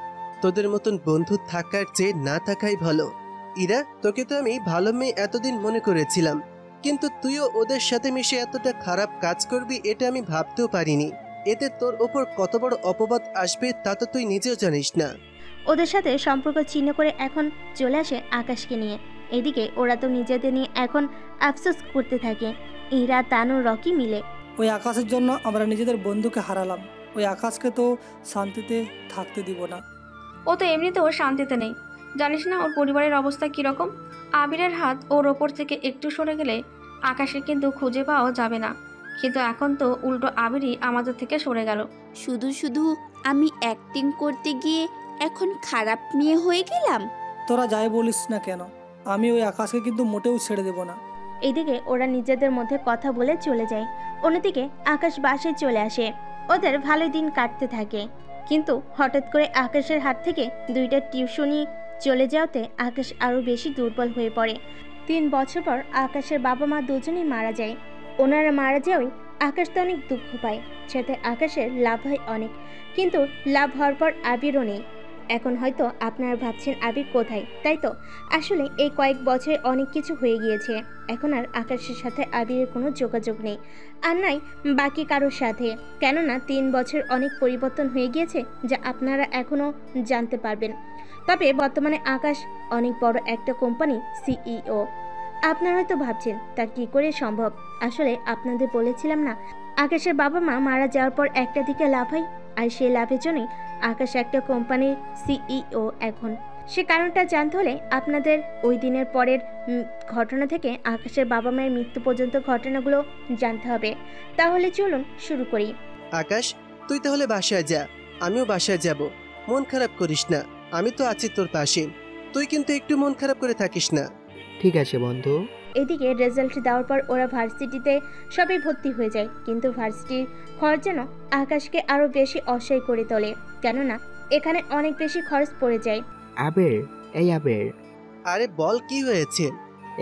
তোদের মতন বন্ধু থাকার চেয়ে না থাকাই ভালো। ইরা, তোকে তো আমি ভালো মেয়ে এতদিন মনে করেছিলাম, কিন্তু তুইও ওদের সাথে মিশে এতটা খারাপ কাজ করবি এটা আমি ভাবতেও পারিনি। এতে তোর ওপর কত বড় অপবাদ আসবে তা তো তুই নিজেও জানিস না। ওদের সাথে সম্পর্ক ছিন্ন করে এখন চলে আসে আকাশকে নিয়ে। এদিকে ওরা তো নিজেদের নিয়ে এখন আফসোস করতে থাকে, ইরা, তানু, রকি মিলে। ওই আকাশের জন্য আমরা নিজেদের বন্ধুকে হারালাম। ওই আকাশকে তো শান্তিতে থাকতে দিব না। ও তো এমনিতেও শান্তিতে নেই। জানিস না ওর পরিবারের অবস্থা কীরকম? আবিরের হাত ওর ওপর থেকে একটু সরে গেলে আকাশে কিন্তু খুঁজে পাওয়া যাবে না। কিন্তু এখন তো উল্টো আবিরই আমাদের থেকে সরে গেল। শুধু শুধু আমি অ্যাক্টিং করতে গিয়ে এখন খারাপ মেয়ে হয়ে গেলাম। তোরা যাই বলিস না কেন, আমি ওই আকাশকে কিন্তু মোটেও ছেড়ে দেব না। এইদিকে ওরা নিজেদের মধ্যে কথা বলে চলে যায়। অন্যদিকে আকাশ বাসায় চলে আসে। ওদের ভালো দিন কাটতে থাকে, কিন্তু হঠাৎ করে আকাশের হাত থেকে দুইটা টিউশনি চলে যাওয়াতে আকাশ আরও বেশি দুর্বল হয়ে পড়ে। 3 বছর পর আকাশের বাবা মা দুজনেই মারা যায়। ওনারা মারা যাওয়ায় আকাশ তো অনেক দুঃখ পায়, সাথে আকাশের লাভ হয় অনেক, কিন্তু লাভ হওয়ার পর আবিরও নেই। এখন হয়তো আপনারা ভাবছেন আবির কোথায়, তাই তো? আসলে এই কয়েক বছরে অনেক কিছু হয়ে গিয়েছে। এখন আর আকাশের সাথে আবিরের কোনো যোগাযোগ নেই, আর নাই বাকি কারোর সাথে। কেননা 3 বছর অনেক পরিবর্তন হয়ে গিয়েছে, যা আপনারা এখনও জানতে পারবেন। তবে বর্তমানে আকাশ অনেক বড় একটা কোম্পানি সিইও। আপনারা হয়তো ভাবছেন তা কি করে সম্ভব। আসলে আপনাদের বলেছিলাম না, আকাশের বাবা মা মারা যাওয়ার পর একটা দিকে লাভ হয়, আর সেই লাভের জন্যই আকাশ একটা কোম্পানির সিইও এখন। সে কারণটা জানতে হলে আপনাদের ওই দিনের পরের ঘটনা থেকে আকাশের বাবা মায়ের মৃত্যু পর্যন্ত ঘটনাগুলো জানতে হবে। তাহলে চলুন শুরু করি। আকাশ, তুই তাহলে বাসায় যা, আমিও বাসায় যাব। মন খারাপ করিস না, আমি তো আছি তোর পাশে। তুই কিন্তু একটু মন খারাপ করে থাকিস না। ঠিক আছে বন্ধু। এদিকে রেজাল্ট দেওয়ার পর ওরা ভার্সিটিতে সবাই ভর্তি হয়ে যায়, কিন্তু ভার্সিটির খরচ যেন আকাশকে আরো বেশি অসহায় করে তোলে, কেননা এখানে অনেক বেশি খরচ পড়ে যায়। আবির, এই আবির, আরে বল, কি হয়েছে?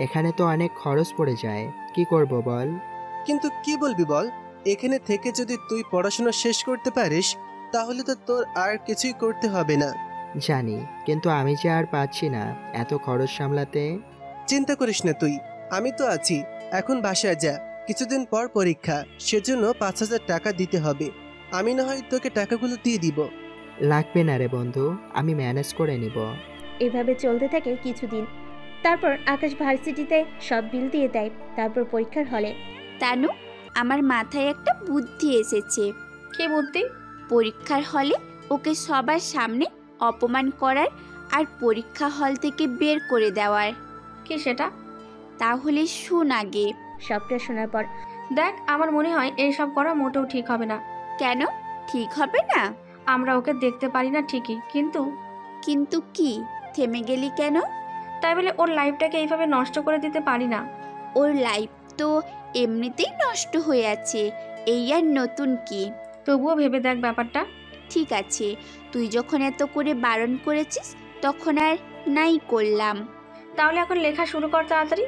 এখানে তো অনেক খরচ পড়ে যায়, কি করব বল? কিন্তু কি বলবি বল? এখানে থেকে যদি তুই পড়াশোনা শেষ করতে পারিস তাহলে তো তোর আর কিছুই করতে হবে না। জানি, কিন্তু আমি যে আর পাচ্ছি না এত খরচ সামলাতে। চিন্তা করিস না তুই, আমি তো আছি। এখন বাসায় যা, কিছুদিন পর পরীক্ষা, সেজন্য 5,000 টাকা দিতে হবে। আমি না হয় তোকে টাকাগুলো দিয়ে দিব। লাগবে না রে বন্ধু, আমি ম্যানেজ করে নিব। এভাবে চলতে থাকে কিছুদিন। তারপর আকাশ ভার্সিটিতে সব বিল দিয়ে দেয়। তারপর পরীক্ষার হলে তানু, আমার মাথায় একটা বুদ্ধি এসেছে। কি বুদ্ধি? পরীক্ষার হলে ওকে সবার সামনে অপমান করার আর পরীক্ষা হল থেকে বের করে দেওয়ার। কি সেটা? তাহলে শোন আগে। সবটা শোনার পর দেখ, আমার মনে হয় এইসব করা মোটেও ঠিক হবে না। কেন ঠিক হবে না? আমরা ওকে দেখতে পারি না ঠিকই, কিন্তু কিন্তু কি? থেমে গেলি কেন? তাই বলে ওর লাইফটাকে এইভাবে নষ্ট করে দিতে পারি না। ওর লাইফ তো এমনিতেই নষ্ট হয়ে আছে, এই আর নতুন কি? তবুও ভেবে দেখ ব্যাপারটা। ঠিক আছে, তুই যখন এত করে বারণ করেছিস তখন আর নাই করলাম। তাহলে এখন লেখা শুরু কর তাড়াতাড়ি।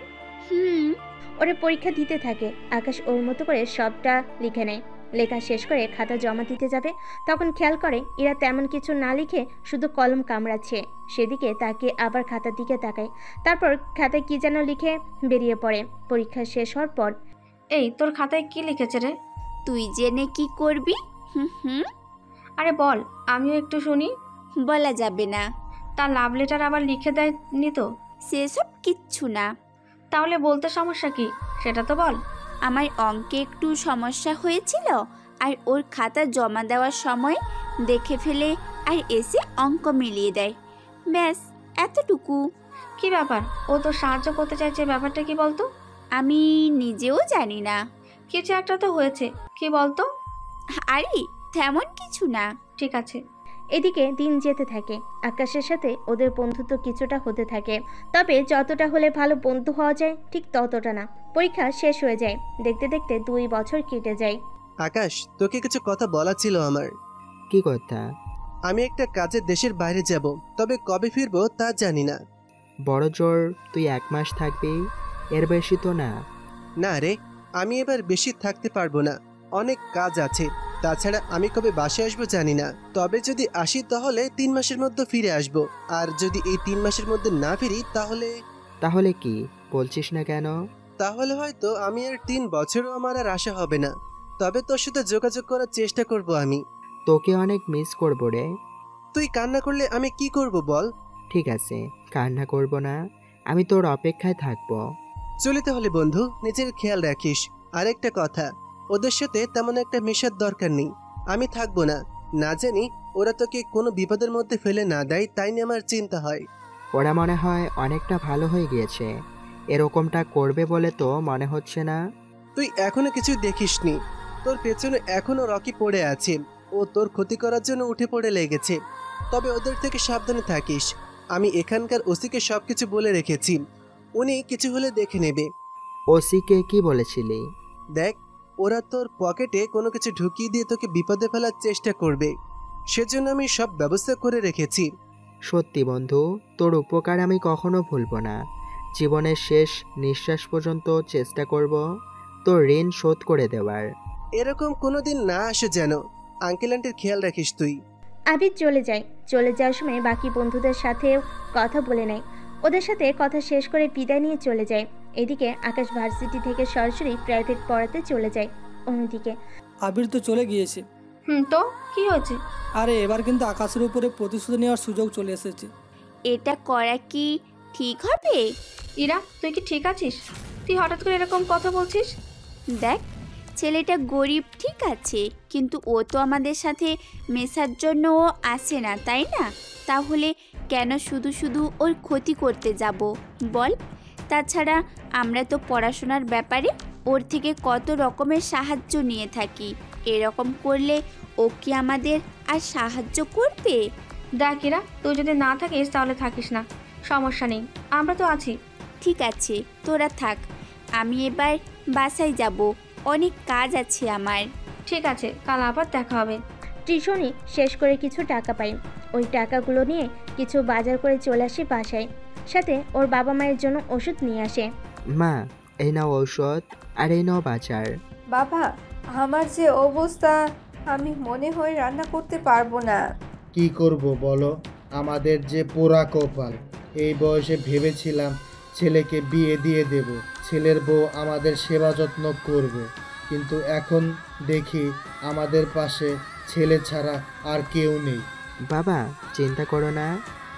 ওরা পরীক্ষা দিতে থাকে। আকাশ ওর মতো করে সবটা লিখে নেয়। লেখা শেষ করে খাতা জমা দিতে যাবে, তখন খেয়াল করে ইরা তেমন কিছু না লিখে শুধু কলম কামড়াচ্ছে। সেদিকে তাকিয়ে আবার খাতার দিকে তাকায়। তারপর খাতায় কি যেন লিখে বেরিয়ে পড়ে। পরীক্ষা শেষ হওয়ার পর, এই তোর খাতায় কি লিখেছে রে? তুই জেনে কি করবি? আরে বল, আমিও একটু শুনি। বলা যাবে না। তার লাভ লেটার আবার লিখে দেয়নি তো? সেসব কিচ্ছু না। তাহলে বলতে সমস্যা কি সেটা তো বল। আমার অঙ্কে একটু সমস্যা হয়েছিল, আর ওর খাতা জমা দেওয়ার সময় দেখে ফেলে আর এসে অঙ্ক মিলিয়ে দেয়, ব্যাস এতটুকু। কি ব্যাপার? ও তো সাহায্য করতে চাইছে, ব্যাপারটা কি বলতো? আমি নিজেও জানি না। কিছু একটা তো হয়েছে, কি বলতো? আরে তেমন কিছু না। ঠিক আছে। এদিকে দিন যেতে থাকে। আকাশের সাথে ওদের বন্ধুত্ব কিছুটা হতে থাকে, তবে যতটা হলে ভালো বন্ধু হওয়া যায় ঠিক ততটা না। পরীক্ষা শেষ হয়ে যায়। দেখতে দেখতে 2 বছর কেটে যায়। আকাশ, তোকে কিছু কথা বলা ছিল আমার। কি কথা? আমি একটা কাজে দেশের বাইরে যাব, তবে কবে ফিরবো তা জানি না। বড় জোর তুই 1 মাস থাকবি, এর বেশি তো না। না রে, আমি এবার বেশি থাকতে পারবো না, অনেক কাজ আছে। তাছাড়া আমি কবে বাসায় আসবো জানি না। তবে যদি আসি তাহলে 3 মাসের মধ্যে ফিরে আসবো, আর যদি এই 3 মাসের মধ্যে না ফিরি তাহলে কি বলছিস না কেন? তাহলে হয়তো আমি আর 3 বছরও আমার আর আশা হবে না। তবে তোর সাথে যোগাযোগ করার চেষ্টা করব আমি। তোকে অনেক মিস করবো রে। তুই কান্না করলে আমি কি করব বল? ঠিক আছে, কান্না করব না, আমি তোর অপেক্ষায় থাকবো। চলে তাহলে বন্ধু, নিজের খেয়াল রাখিস। আরেকটা কথা, ওদের সাথে তেমন একটা মেশার দরকার নেই। আমি থাকবো না, না জানি ওরা তোকে কোনো বিপদের মধ্যে ফেলে না দেয়, তাই নিয়ে আমার চিন্তা হয়। ওরা মনে হয় অনেকটা ভালো হয়ে গিয়েছে, এরকমটা করবে বলে তো মনে হচ্ছে না। তুই এখনো কিছু দেখিসনি, তোর পেছনে এখনো রকি পড়ে আছে। ও তোর ক্ষতি করার জন্য উঠে পড়ে লেগেছে। তবে ওদের থেকে সাবধানে থাকিস। আমি এখানকার ওসিকে সবকিছু বলে রেখেছি, উনি কিছু হলে দেখে নেবে। ওসিকে কি বলেছিলি? দেখ, ওরা তোর পকেটে কোনো কিছু ঢুকিয়ে দিয়ে তোকে বিপদে ফেলার চেষ্টা করবে, সেজন্য আমি সব ব্যবস্থা করে রেখেছি। সত্যি বন্ধু, তোর উপকার আমি কখনো ভুলব না। জীবনের শেষ নিঃশ্বাস পর্যন্ত চেষ্টা করব তোর ঋণ শোধ করে দেওয়ার। এরকম কোনোদিন না আসে যেন। আঙ্কেল আন্টির খেয়াল রাখিস তুই। আবির চলে যাওয়ার সময় বাকি বন্ধুদের সাথেও কথা বলে নেয়। ওদের সাথে কথা শেষ করে বিদায় নিয়ে চলে যায়। এদিকে আকাশ ভার্সিটি থেকে সরাসরি প্রাইভেট পড়াতে চলে যায়। অন্যদিকে আবির তো চলে গিয়েছে। তো কি হয়েছে? আরে এবার কিন্তু আকাশের উপরে প্রতিশোধ নেওয়ার সুযোগ চলে এসেছে। এটা করা কি ঠিক হবে? ইরা, তুই কি ঠিক আছিস? তুই হঠাৎ করে এরকম কথা বলছিস? দেখ, ছেলেটা গরিব ঠিক আছে, কিন্তু ও তো আমাদের সাথে মেশার জন্য ও আসে না, তাই না? তাহলে কেন শুধু শুধু ওর ক্ষতি করতে যাব বল? তাছাড়া আমরা তো পড়াশোনার ব্যাপারে ওর থেকে কত রকমের সাহায্য নিয়ে থাকি। এরকম করলে ও কি আমাদের আর সাহায্য করবে? দেখ ইরা, তুই যদি না থাকিস তাহলে থাকিস না, সমস্যা নেই, আমরা তো আছি। ঠিক আছে, তোরা থাক, আমি এবার বাসায় যাব, অনেক কাজ আছে আমার। ঠিক আছে, কাল আবার দেখা হবে। টিউশনি শেষ করে কিছু টাকা পাই। ওই টাকাগুলো নিয়ে কিছু বাজার করে চলে আসে বাসায়, সাথে ওর বাবা মায়ের জন্য ওষুধ নিয়ে আসে। মা, এই নাও ঔষধ আর এই নাও বাজার। বাবা, আমার যে অবস্থা, আমি মনে হয় রান্না করতে পারবো না। কি করব বলো, আমাদের যে পোড়া কপাল। এই বয়সে ভেবেছিলাম ছেলেকে বিয়ে দিয়ে দেব, ছেলের বউ আমাদের সেবা যত্ন করবে, কিন্তু এখন দেখি আমাদের পাশে ছেলে ছাড়া আর কেউ নেই। বাবা, চিন্তা করো না,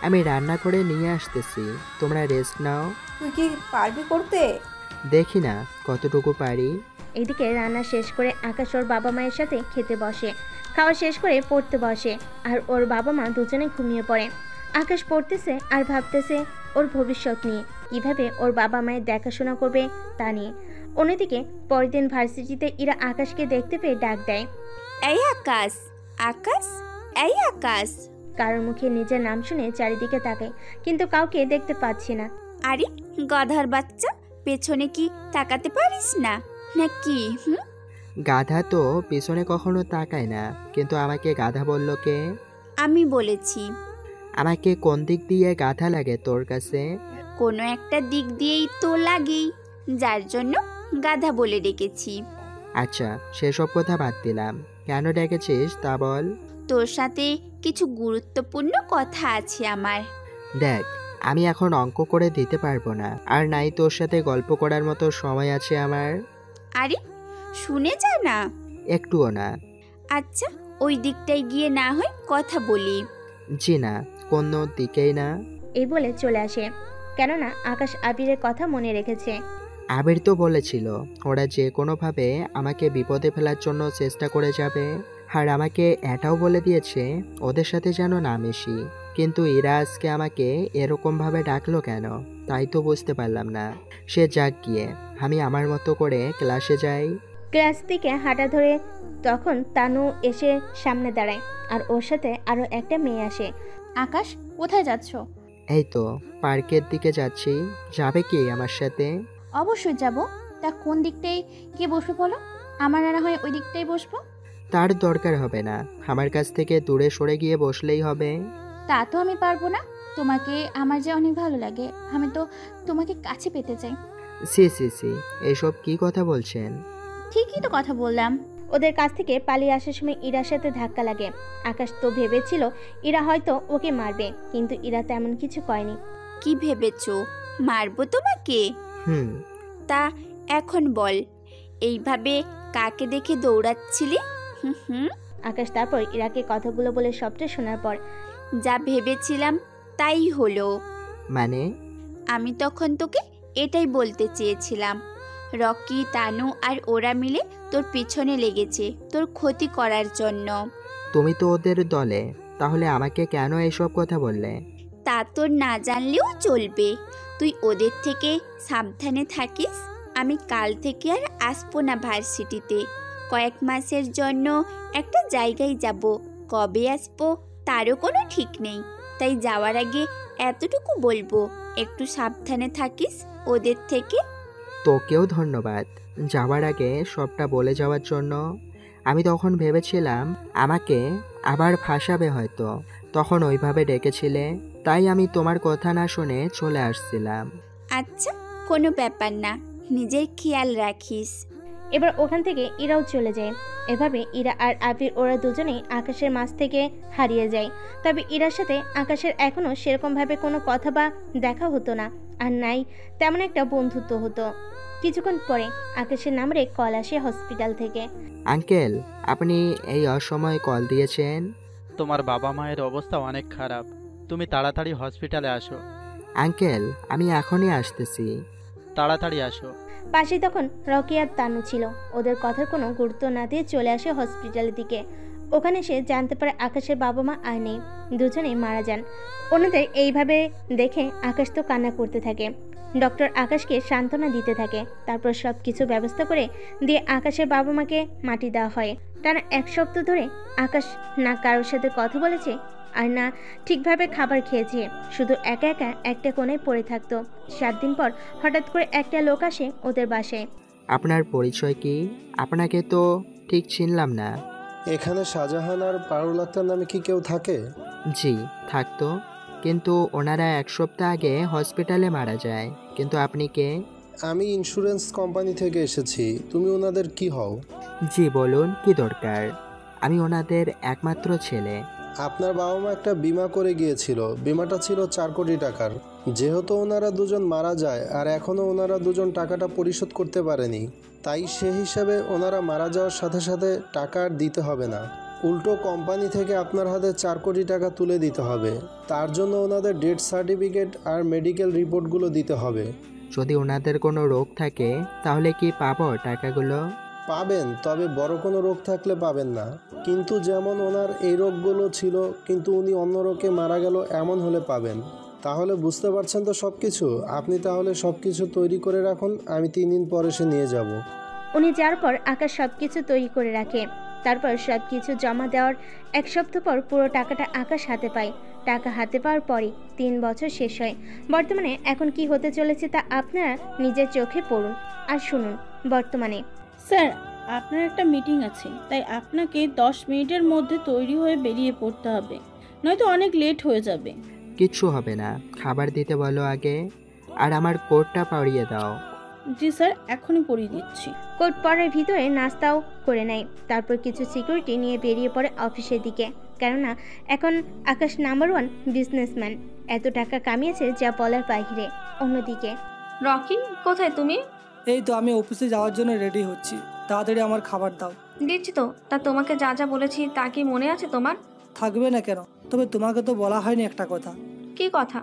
আমি রান্না করে নিয়ে আসতেছি, তোমরা রেস্ট নাও। তুই কি পারবি করতে? দেখি না কতটুকু পারি। এদিকে রান্না শেষ করে আকাশ ওর বাবা মায়ের সাথে খেতে বসে। খাওয়া শেষ করে পড়তে বসে, আর ওর বাবা মা দুজনে ঘুমিয়ে পড়ে। আকাশ পড়তেছে আর ভাবতেছে ওর ভবিষ্যৎ নিয়ে, কিভাবে ওর বাবা মায়ের দেখাশোনা করবে তা নিয়ে। অন্যদিকে পরের দিন ভার্সিটিতে ইরা আকাশকে দেখতে পেয়ে ডাক দেয়, এই আকাশ, আকাশ, এই আকাশ। কারোর মুখে নিজের নাম শুনে চারিদিকে তাকায়, কিন্তু কাউকে দেখতে পাচ্ছি না। আরে গাধার বাচ্চা, পেছনে কি তাকাতে পারিস না নাকি? গাধা তো পিছনে কখনো তাকায় না, কিন্তু আমাকে গাধা বলল কে? আমি বলেছি। আমাকে কোন দিক দিয়ে গাধা লাগে তোর কাছে? কোনো একটা দিক দিয়েই তো লাগেই, যার জন্য গাধা বলে ডেকেছি। আচ্ছা, সেসব কথা বাদ দিলাম, কেন ডেকেছিস তা বল। তোর সাথে কিছু গুরুত্বপূর্ণ কথা আছে আমার। দেখ, আমি এখন অঙ্ক করে দিতে পারবো না, আর নাই তোর সাথে গল্প করার মতো সময় আছে আমার। আরে শুনে যা না। একটুও না। আচ্ছা, ওই দিকটায় গিয়ে না হয় কথা বলি। জি না, কোনো দিকেই না। এই বলে চলে আসে, কেননা আকাশ আবিরের কথা মনে রেখেছে। আবির তো বলেছিল ওরা যে কোনোভাবে আমাকে বিপদে ফেলার জন্য চেষ্টা করে যাবে, আর আমাকে এটাও বলে দিয়েছে ওদের সাথে যেন না মিশি। কিন্তু এরা আজকে আমাকে এরকমভাবে ডাকলো কেন, তাই তো বুঝতে পারলাম না। সে যাক গিয়ে, আমি আমার মতো করে ক্লাসে যাই। ক্লাস থেকে হাঁটা ধরে তখন তানু এসে সামনে দাঁড়ায়, আর ওর সাথে আরো একটা মেয়ে আসে। আকাশ, কোথায় যাচ্ছ? এই তো পার্কের দিকে যাচ্ছি, যাবে কি আমার সাথে? অবশ্যই যাব। তা কোন দিকটাই গিয়ে বসবে বলো, আমার না হয় ওই দিকটাই বসবো। তার দরকার হবে না, আমার কাছ থেকে দূরে সরে গিয়ে বসলেই হবে। তা তো আমি পারবো না, তোমাকে আমার যে অনেক ভালো লাগে, আমি তো তোমাকে কাছে পেতে চাই। সি সি সি, এসব কি কথা বলছেন? ঠিকই তো কথা বললাম। ওদের কাছ থেকে পালিয়ে আসার সময় ইরার সাথে ধাক্কা লাগে। আকাশ তো ভেবেছিল ইরা হয়তো ওকে মারবে, কিন্তু ইরা তেমন কিছু করেনি। কি ভেবেছো, মারবো তোমাকে? তা এখন বল, এইভাবে কাকে দেখে দৌড়াচ্ছিলি? আকাশ তারপর ইরাকে কথাগুলো বলে সবটা শোনার পর, যা ভেবেছিলাম তাই হলো। মানে? আমি তখন তোকে এটাই বলতে চেয়েছিলাম, রকি, তানু আর ওরা মিলে তোর পিছনে লেগেছে তোর ক্ষতি করার জন্য। তুমি তো ওদের দলে, তাহলে আমাকে কেন এসব কথা বললে? তা তোর না জানলেও চলবে, তুই ওদের থেকে সাবধানে থাকিস। আমি কাল থেকে আর আসবো না ভার্সিটিতে, কয়েক মাসের জন্য একটা জায়গায় যাব। কবে আসবো তারও কোনো ঠিক নেই, তাই যাওয়ার আগে এতটুকু বলবো, একটু সাবধানে থাকিস ওদের থেকে। তোকেও ধন্যবাদ যাওয়ার আগে সবটা বলে যাওয়ার জন্য। আমি তখন ভেবেছিলাম আমাকে আবার ফাঁসাবে হয়তো, তখন ওইভাবে ডেকেছিলে, তাই আমি তোমার কথা না শুনে চলে আসছিলাম। আচ্ছা, কোনো ব্যাপার না, নিজের খেয়াল রাখিস। এবার ওখান থেকে ইরাও চলে যায়। এভাবে ইরা আর আবির ওরা দুজনেই আকাশের মাঝ থেকে হারিয়ে যায়। তবে ইরার সাথে আকাশের এখনও সেরকমভাবে কোনো কথা বা দেখা হতো না, আর নাই তেমন একটা বন্ধুত্ব হতো। কিছুক্ষণ পরে আকাশের নাম্বারে কল আসে হসপিটাল থেকে। আঙ্কেল, আপনি এই অসময়ে কল দিয়েছেন? তোমার বাবা মায়ের অবস্থা অনেক খারাপ, তুমি তাড়াতাড়ি হসপিটালে আসো। আঙ্কেল, আমি এখনই আসতেছি। তাড়াতাড়ি আসো। পাশে তখন রকি আর তানু ছিল। ওদের কথার কোনো গুরুত্ব না দিয়ে চলে আসে হসপিটালের দিকে। ওখানে সে জানতে পারে আকাশের বাবা মা আর নেই, দুজনেই মারা যান। অন্যদের এইভাবে দেখে আকাশ তো কান্না করতে থাকে। ডক্টর আকাশকে সান্ত্বনা দিতে থাকে। তারপর সব কিছু ব্যবস্থা করে দিয়ে আকাশের বাবা মাকে মাটি দেওয়া হয়। টানা 1 সপ্তাহ ধরে আকাশ না কারোর সাথে কথা বলেছে আর না ঠিকভাবে খাবার খেয়েছে, শুধু একা একা একটা কোণে পড়ে থাকতো। 7 দিন পর হঠাৎ করে একটা লোক আসে ওদের বাসায়। আপনার পরিচয় কি? আপনাকে তো ঠিক চিনলাম না। এখানে শাহজাহান আর পারুল আক্তার নামে কি কেউ থাকে? জি থাকতো, কিন্তু ওনারা 1 সপ্তাহ আগে হসপিটালে মারা যায়। কিন্তু আপনি কে? আমি ইন্স্যুরেন্স কোম্পানি থেকে এসেছি। তুমি ওনাদের কি হও? জি বলুন, কি দরকার? আমি ওনাদের একমাত্র ছেলে। আপনার বাবা মা একটা বিমা করে গিয়েছিল, বিমাটা ছিল 4 কোটি টাকার। যেহেতু ওনারা দুজন মারা যায় আর এখনও ওনারা দুজন টাকাটা পরিশোধ করতে পারেনি, তাই সে হিসাবে ওনারা মারা যাওয়ার সাথে সাথে টাকা আর দিতে হবে না, উল্টো কোম্পানি থেকে আপনার হাতে 4 কোটি টাকা তুলে দিতে হবে। তার জন্য ওনাদের ডেথ সার্টিফিকেট আর মেডিকেল রিপোর্টগুলো দিতে হবে। যদি ওনাদের কোনো রোগ থাকে তাহলে কি পাবো টাকাগুলো? পাবেন, তবে বড় কোনো রোগ থাকলে পাবেন না। কিন্তু যেমন ওনার এই রোগগুলো ছিল কিন্তু উনি অন্য রোগে মারা গেল, এমন হলে পাবেন। তাহলে বুঝতে পারছেন তো সব কিছু? আপনি তাহলে সব কিছু তৈরি করে রাখুন, আমি 3 দিন পরে এসে নিয়ে যাব। উনি যাওয়ার পর আকাশ সবকিছু তৈরি করে রাখে। তারপর সবকিছু জমা দেওয়ার 1 সপ্তাহ পর পুরো টাকাটা আকাশ হাতে পায়। টাকা হাতে পাওয়ার পরই 3 বছর শেষ হয়। বর্তমানে এখন কি হতে চলেছে তা আপনারা নিজের চোখে পড়ুন আর শুনুন। বর্তমানে স্যার, আপনার একটা মিটিং আছে, তাই আপনাকে 10 মিনিটের মধ্যে তৈরি হয়ে বেরিয়ে পড়তে হবে, নয়তো অনেক লেট হয়ে যাবে। কিচ্ছু হবে না, খাবার দিতে বলো আগে, আর আমার কোটটা পরিয়ে দাও। জি স্যার, এখনই পরিয়ে দিচ্ছি। কোট পরার ভিতরে নাস্তাও করে নেয়। তারপর কিছু সিকিউরিটি নিয়ে বেরিয়ে পড়ে অফিসের দিকে, কেননা এখন আকাশ নাম্বার 1 বিজনেসম্যান। এত টাকা কামিয়েছে যা বলার বাহিরে। অন্যদিকে রকি, কোথায় তুমি? এই তো আমি অফিসে যাওয়ার জন্য রেডি হচ্ছি, তাড়াতাড়ি আমার খাবার দাও। দিচ্ছি তো। তা তোমাকে যা যা বলেছি তা কি মনে আছে তোমার? থাকবে না কেন? তবে তোমাকে তো বলা হয়নি একটা কথা। কি কথা?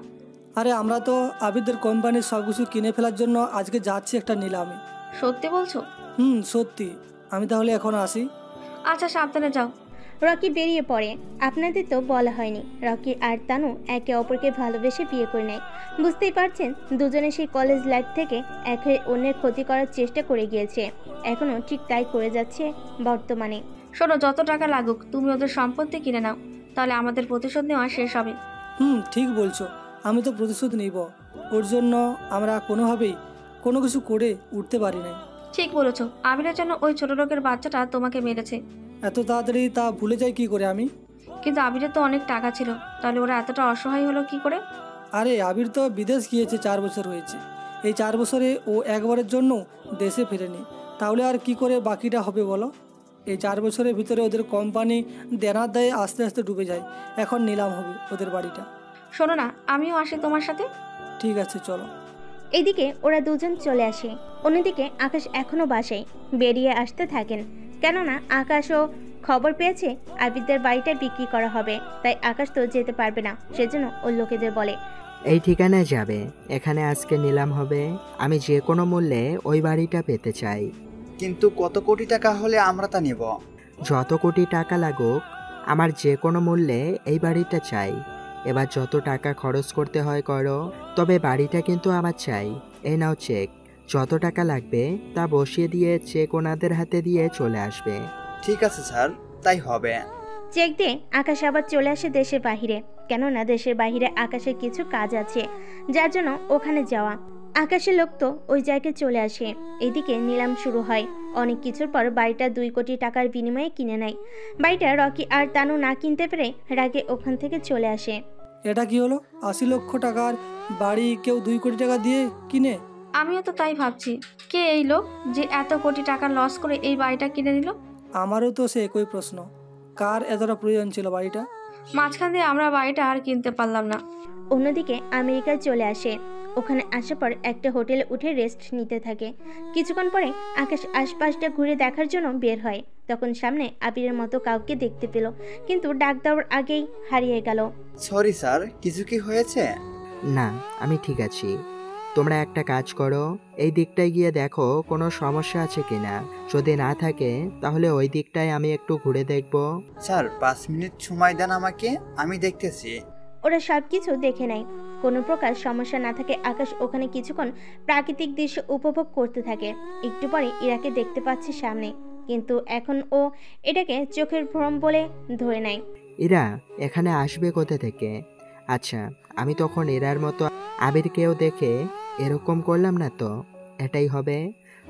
আরে আমরা তো আবিদের কোম্পানির সব কিছু কিনে ফেলার জন্য আজকে যাচ্ছি একটা নিলামে। সত্যি বলছো? সত্যি। আমি তাহলে এখন আসি। আচ্ছা, সাবধানে যাও। রকি বেরিয়ে পড়ে। আপনাদের তো বলা হয়নি, রকি আর তানু একে অপরকে ভালোবেসে বিয়ে করে নেয়। বুঝতেই পারছেন, দুজনে সেই কলেজ লাইফ থেকে একে অন্যের ক্ষতি করার চেষ্টা করে গিয়েছে, এখনও ঠিক তাই করে যাচ্ছে বর্তমানে। শোনো, যত টাকা লাগুক তুমি ওদের সম্পত্তি কিনে নাও, তাহলে আমাদের প্রতিশোধ নেওয়া শেষ হবে। ঠিক বলছো, আমি তো প্রতিশোধ নিব। ওর জন্য আমরা কোনোভাবেই কোনো কিছু করে উঠতে পারি নাই। ঠিক বলেছো। আবিরের জন্য ওই ছোট লোকের বাচ্চাটা তোমাকে মেরেছে। এত তাড়াতাড়ি তা ভুলে যাই কি করে আমি? কিন্তু আবিরের তো অনেক টাকা ছিল, তাহলে ওরা এতটা অসহায় হলো কি করে? আরে আবির তো বিদেশ গিয়েছে, 4 বছর হয়েছে। এই 4 বছরে ও একবারের জন্য দেশে ফেরেনি, তাহলে আর কি করে বাকিটা হবে বলো? এই 4 বছরের ভিতরে ওদের কোম্পানি দেনার দায়ে আস্তে আস্তে ডুবে যায়। এখন নিলাম হবে ওদের বাড়িটা। শোনো না, আমিও আসি তোমার সাথে। ঠিক আছে, চলো। এদিকে ওরা দুজন চলে আসে। অন্যদিকে আকাশ এখনো বাসায় বেরিয়ে আসতে থাকেন, কেননা আকাশও খবর পেয়েছে আবিদের বাড়িটা বিক্রি করা হবে, তাই আকাশ তো যেতে পারবে না। সেজন্য ওর লোকেদের বলে, এই ঠিকানায় যাবে, এখানে আজকে নিলাম হবে, আমি যে কোনো মূল্যে ওই বাড়িটা পেতে চাই। কিন্তু কত কোটি টাকা হলে আমরা তা নেব? যত কোটি টাকা লাগুক, আমার যে কোনো মূল্যে এই বাড়িটা চাই। এবার যত টাকা খরচ করতে হয় করো, তবে বাড়িটা কিন্তু আমার চাই। এই নাও চেক, যত টাকা লাগবে তা বসিয়ে দিয়ে চেক ওনাদের হাতে দিয়ে চলে আসবে। ঠিক আছে স্যার, তাই হবে। চেক দিয়ে আকাশ আবার চলে আসে দেশের বাহিরে, কেননা দেশের বাহিরে আকাশের কিছু কাজ আছে, যার জন্য ওখানে যাওয়া। আকাশের লোক তো ওই জায়গায় চলে আসে। এদিকে নিলাম শুরু হয়। অনেক কিছুর পর বাড়িটা 2 কোটি টাকার বিনিময়ে কিনে নেয়। বাড়িটা রকি আর তানু না কিনতে পেরে রাগে ওখান থেকে চলে আসে। এটা কি হলো? 80 লক্ষ টাকার বাড়ি কেউ 2 কোটি টাকা দিয়ে কিনে? আমিও তো তাই ভাবছি, কে এই লোক যে এত কোটি টাকা লস করে এই বাড়িটা কিনে নিল? আমারও তো সে একই প্রশ্ন, কার এতটা প্রয়োজন ছিল বাড়িটা? মাঝখান দিয়ে আমরা বাড়িটা আর কিনতে পারলাম না। অন্যদিকে আমেরিকায় চলে আসে। ওখানে আসার পর একটা হোটেলে উঠে রেস্ট নিতে থাকে। কিছুক্ষণ পরে আকাশ আশপাশটা ঘুরে দেখার জন্য বের হয়। তখন সামনে আবিরের মতো কাউকে দেখতে পেল, কিন্তু ডাক দেওয়ার আগেই হারিয়ে গেল। সরি স্যার, কিছু কি হয়েছে? না, আমি ঠিক আছি। তোমরা একটা কাজ করো, এই দিকটায় গিয়ে দেখো কোনো সমস্যা আছে কিনা। যদি না থাকে তাহলে ওই দিকটায় আমি একটু ঘুরে দেখব। স্যার, 5 মিনিট সময় দেন আমাকে, আমি দেখতেছি। ওরা সব কিছু দেখে নেয়। কোনো প্রকার সমস্যা না থাকে আকাশ ওখানে কিছুক্ষণ প্রাকৃতিক দৃশ্য উপভোগ করতে থাকে। একটু পরে ইরাকে দেখতে পাচ্ছে সামনে। কিন্তু এখন ও এটাকে চোখের ভ্রম বলে ধরে নেয়। এরা এখানে আসবে কোথা থেকে? আচ্ছা, আমি তখন এরার মতো আবিরকেও দেখে এরকম করলাম না তো? এটাই হবে।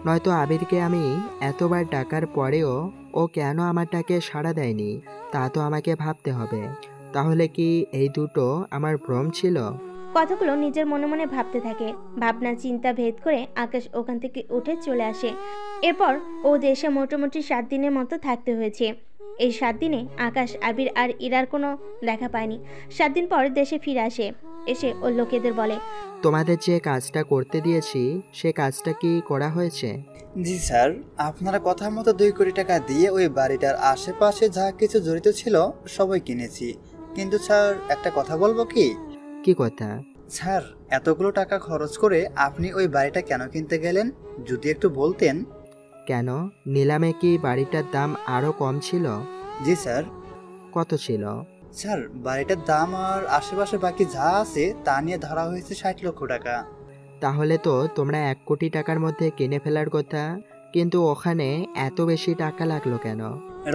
নয়তো আবিরকে আমি এতবার ডাকার পরেও ও কেন আমার ডাকে সাড়া দেয়নি তা তো আমাকে ভাবতে হবে। তাহলে কি এই দুটো আমার ভ্রম ছিল? কথাগুলো নিজের মনে মনে ভাবতে থাকে। ভাবনা চিন্তা ভেদ করে আকাশ ওখান থেকে উঠে চলে আসে। এরপর ও দেশে মোটামুটি 7 দিনের মতো থাকতে হয়েছে। এই 7 দিনে আকাশ, আবির আর ইরার কোনো দেখা পায়নি। 7 দিন পর দেশে ফিরে আসে। এসে ও লোকেদের বলে, তোমাদের যে কাজটা করতে দিয়েছি সে কাজটা কি করা হয়েছে? জি স্যার, আপনারা কথা মতো 2 কোটি টাকা দিয়ে ওই বাড়িটার আশেপাশে যা কিছু জড়িত ছিল সবাই কিনেছি। কিন্তু স্যার একটা কথা বলবো কি? কি কথা? স্যার, এতগুলো টাকা খরচ করে আপনি ওই বাড়িটা কেন কিনতে গেলেন যদি একটু বলতেন। কেন, নিলামে কি বাড়িটার দাম আরো কম ছিল? জি স্যার। কত ছিল? স্যার, বাড়িটার দাম আর আশেপাশে বাকি যা আছে তা নিয়ে ধরা হয়েছে 60 লক্ষ টাকা। তাহলে তো তোমরা 1 কোটি টাকার মধ্যে কিনে ফেলার কথা, কিন্তু ওখানে এত বেশি টাকা লাগলো কেন?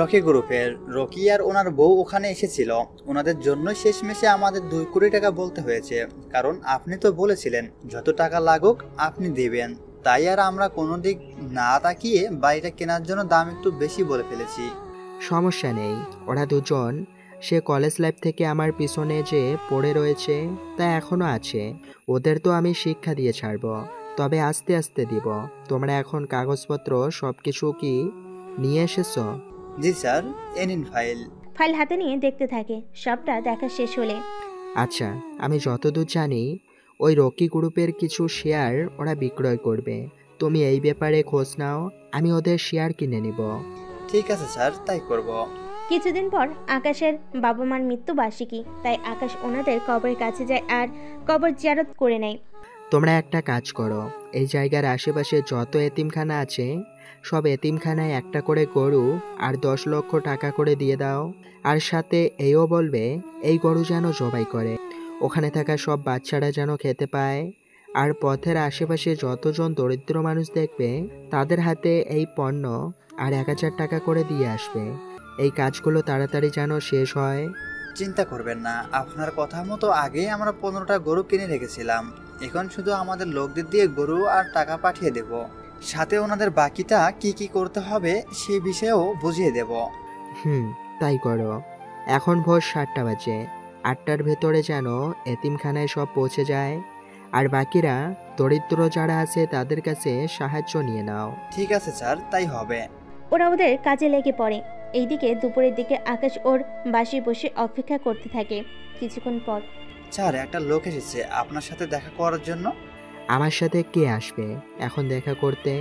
রকি গ্রুপের রকি আর ওনার বউ ওখানে এসেছিল। ওনাদের জন্য শেষমেশে আমাদের 2 কোটি টাকা বলতে হয়েছে, কারণ আপনি তো বলেছিলেন যত টাকা লাগুক আপনি দেবেন। তাই আর আমরা কোনো দিক না তাকিয়ে বাড়িটা কেনার জন্য দাম একটু বেশি বলে ফেলেছি। সমস্যা নেই, ওরা দুজন সে কলেজ লাইফ থেকে আমার পিছনে যে পড়ে রয়েছে তা এখনো আছে। ওদের তো আমি শিক্ষা দিয়ে ছাড়বো, তবে আস্তে আস্তে দিব। তোমরা এখন কাগজপত্র সবকিছু কি নিয়ে এসেছো? জি স্যার, এ নিন ফাইল। ফাইল হাতে নিয়ে দেখতে থাকে। সবটা দেখা শেষ হলে, আচ্ছা, আমি যতদূর জানি ওই রকি গ্রুপের কিছু শেয়ার ওরা বিক্রয় করবে। তুমি এই ব্যাপারে খোঁজ নাও, আমি ওদের শেয়ার কিনে নিব। ঠিক আছে স্যার, তাই করব। কিছুদিন পর আকাশের বাবা মার মৃত্যুবার্ষিকী, তাই আকাশ ওনাদের কবরের কাছে যায় আর কবর জিয়ারত করে নেয়। তোমরা একটা কাজ করো, এই জায়গার আশেপাশে যত এতিমখানা আছে সব এতিমখানায় একটা করে গরু আর 10 লক্ষ টাকা করে দিয়ে দাও। আর সাথে এইও বলবে এই গরু যেন জবাই করে, ওখানে থাকা সব বাচ্চারা যেন খেতে পায়। আর পথের আশেপাশে যতজন দরিদ্র মানুষ দেখবে তাদের হাতে এই পণ্য আর 1000 টাকা করে দিয়ে আসবে। এই কাজগুলো তাড়াতাড়ি যেন শেষ হয়। চিন্তা করবেন না, আপনার কথা মতো আগেই আমরা 15টা গরু কিনে রেখেছিলাম। এখন শুধু আমাদের লোকদের দিয়ে গরু আর টাকা পাঠিয়ে দেব। সাথে ওনাদের বাকিটা কি কি করতে হবে সেই বিষয়েও বুঝিয়ে দেব। তাই করো। এখন ভোর 7টা বাজে, 8টার ভেতরে যেন এতিমখানায় সব পৌঁছে যায়। আর বাকিরা দরিদ্র যারা আছে তাদের কাছে সাহায্য নিয়ে নাও। ঠিক আছে স্যার, তাই হবে। ওরা ওদের কাজে লেগে পড়ে। এইদিকে দুপুরের দিকে আকাশ ওর বাসায় বসে অপেক্ষা করতে থাকে। কিছুক্ষণ পর, স্যার একটা লোক এসেছে আপনার সাথে দেখা করার জন্য। আমার সাথে কে আসবে এখন দেখা করতে?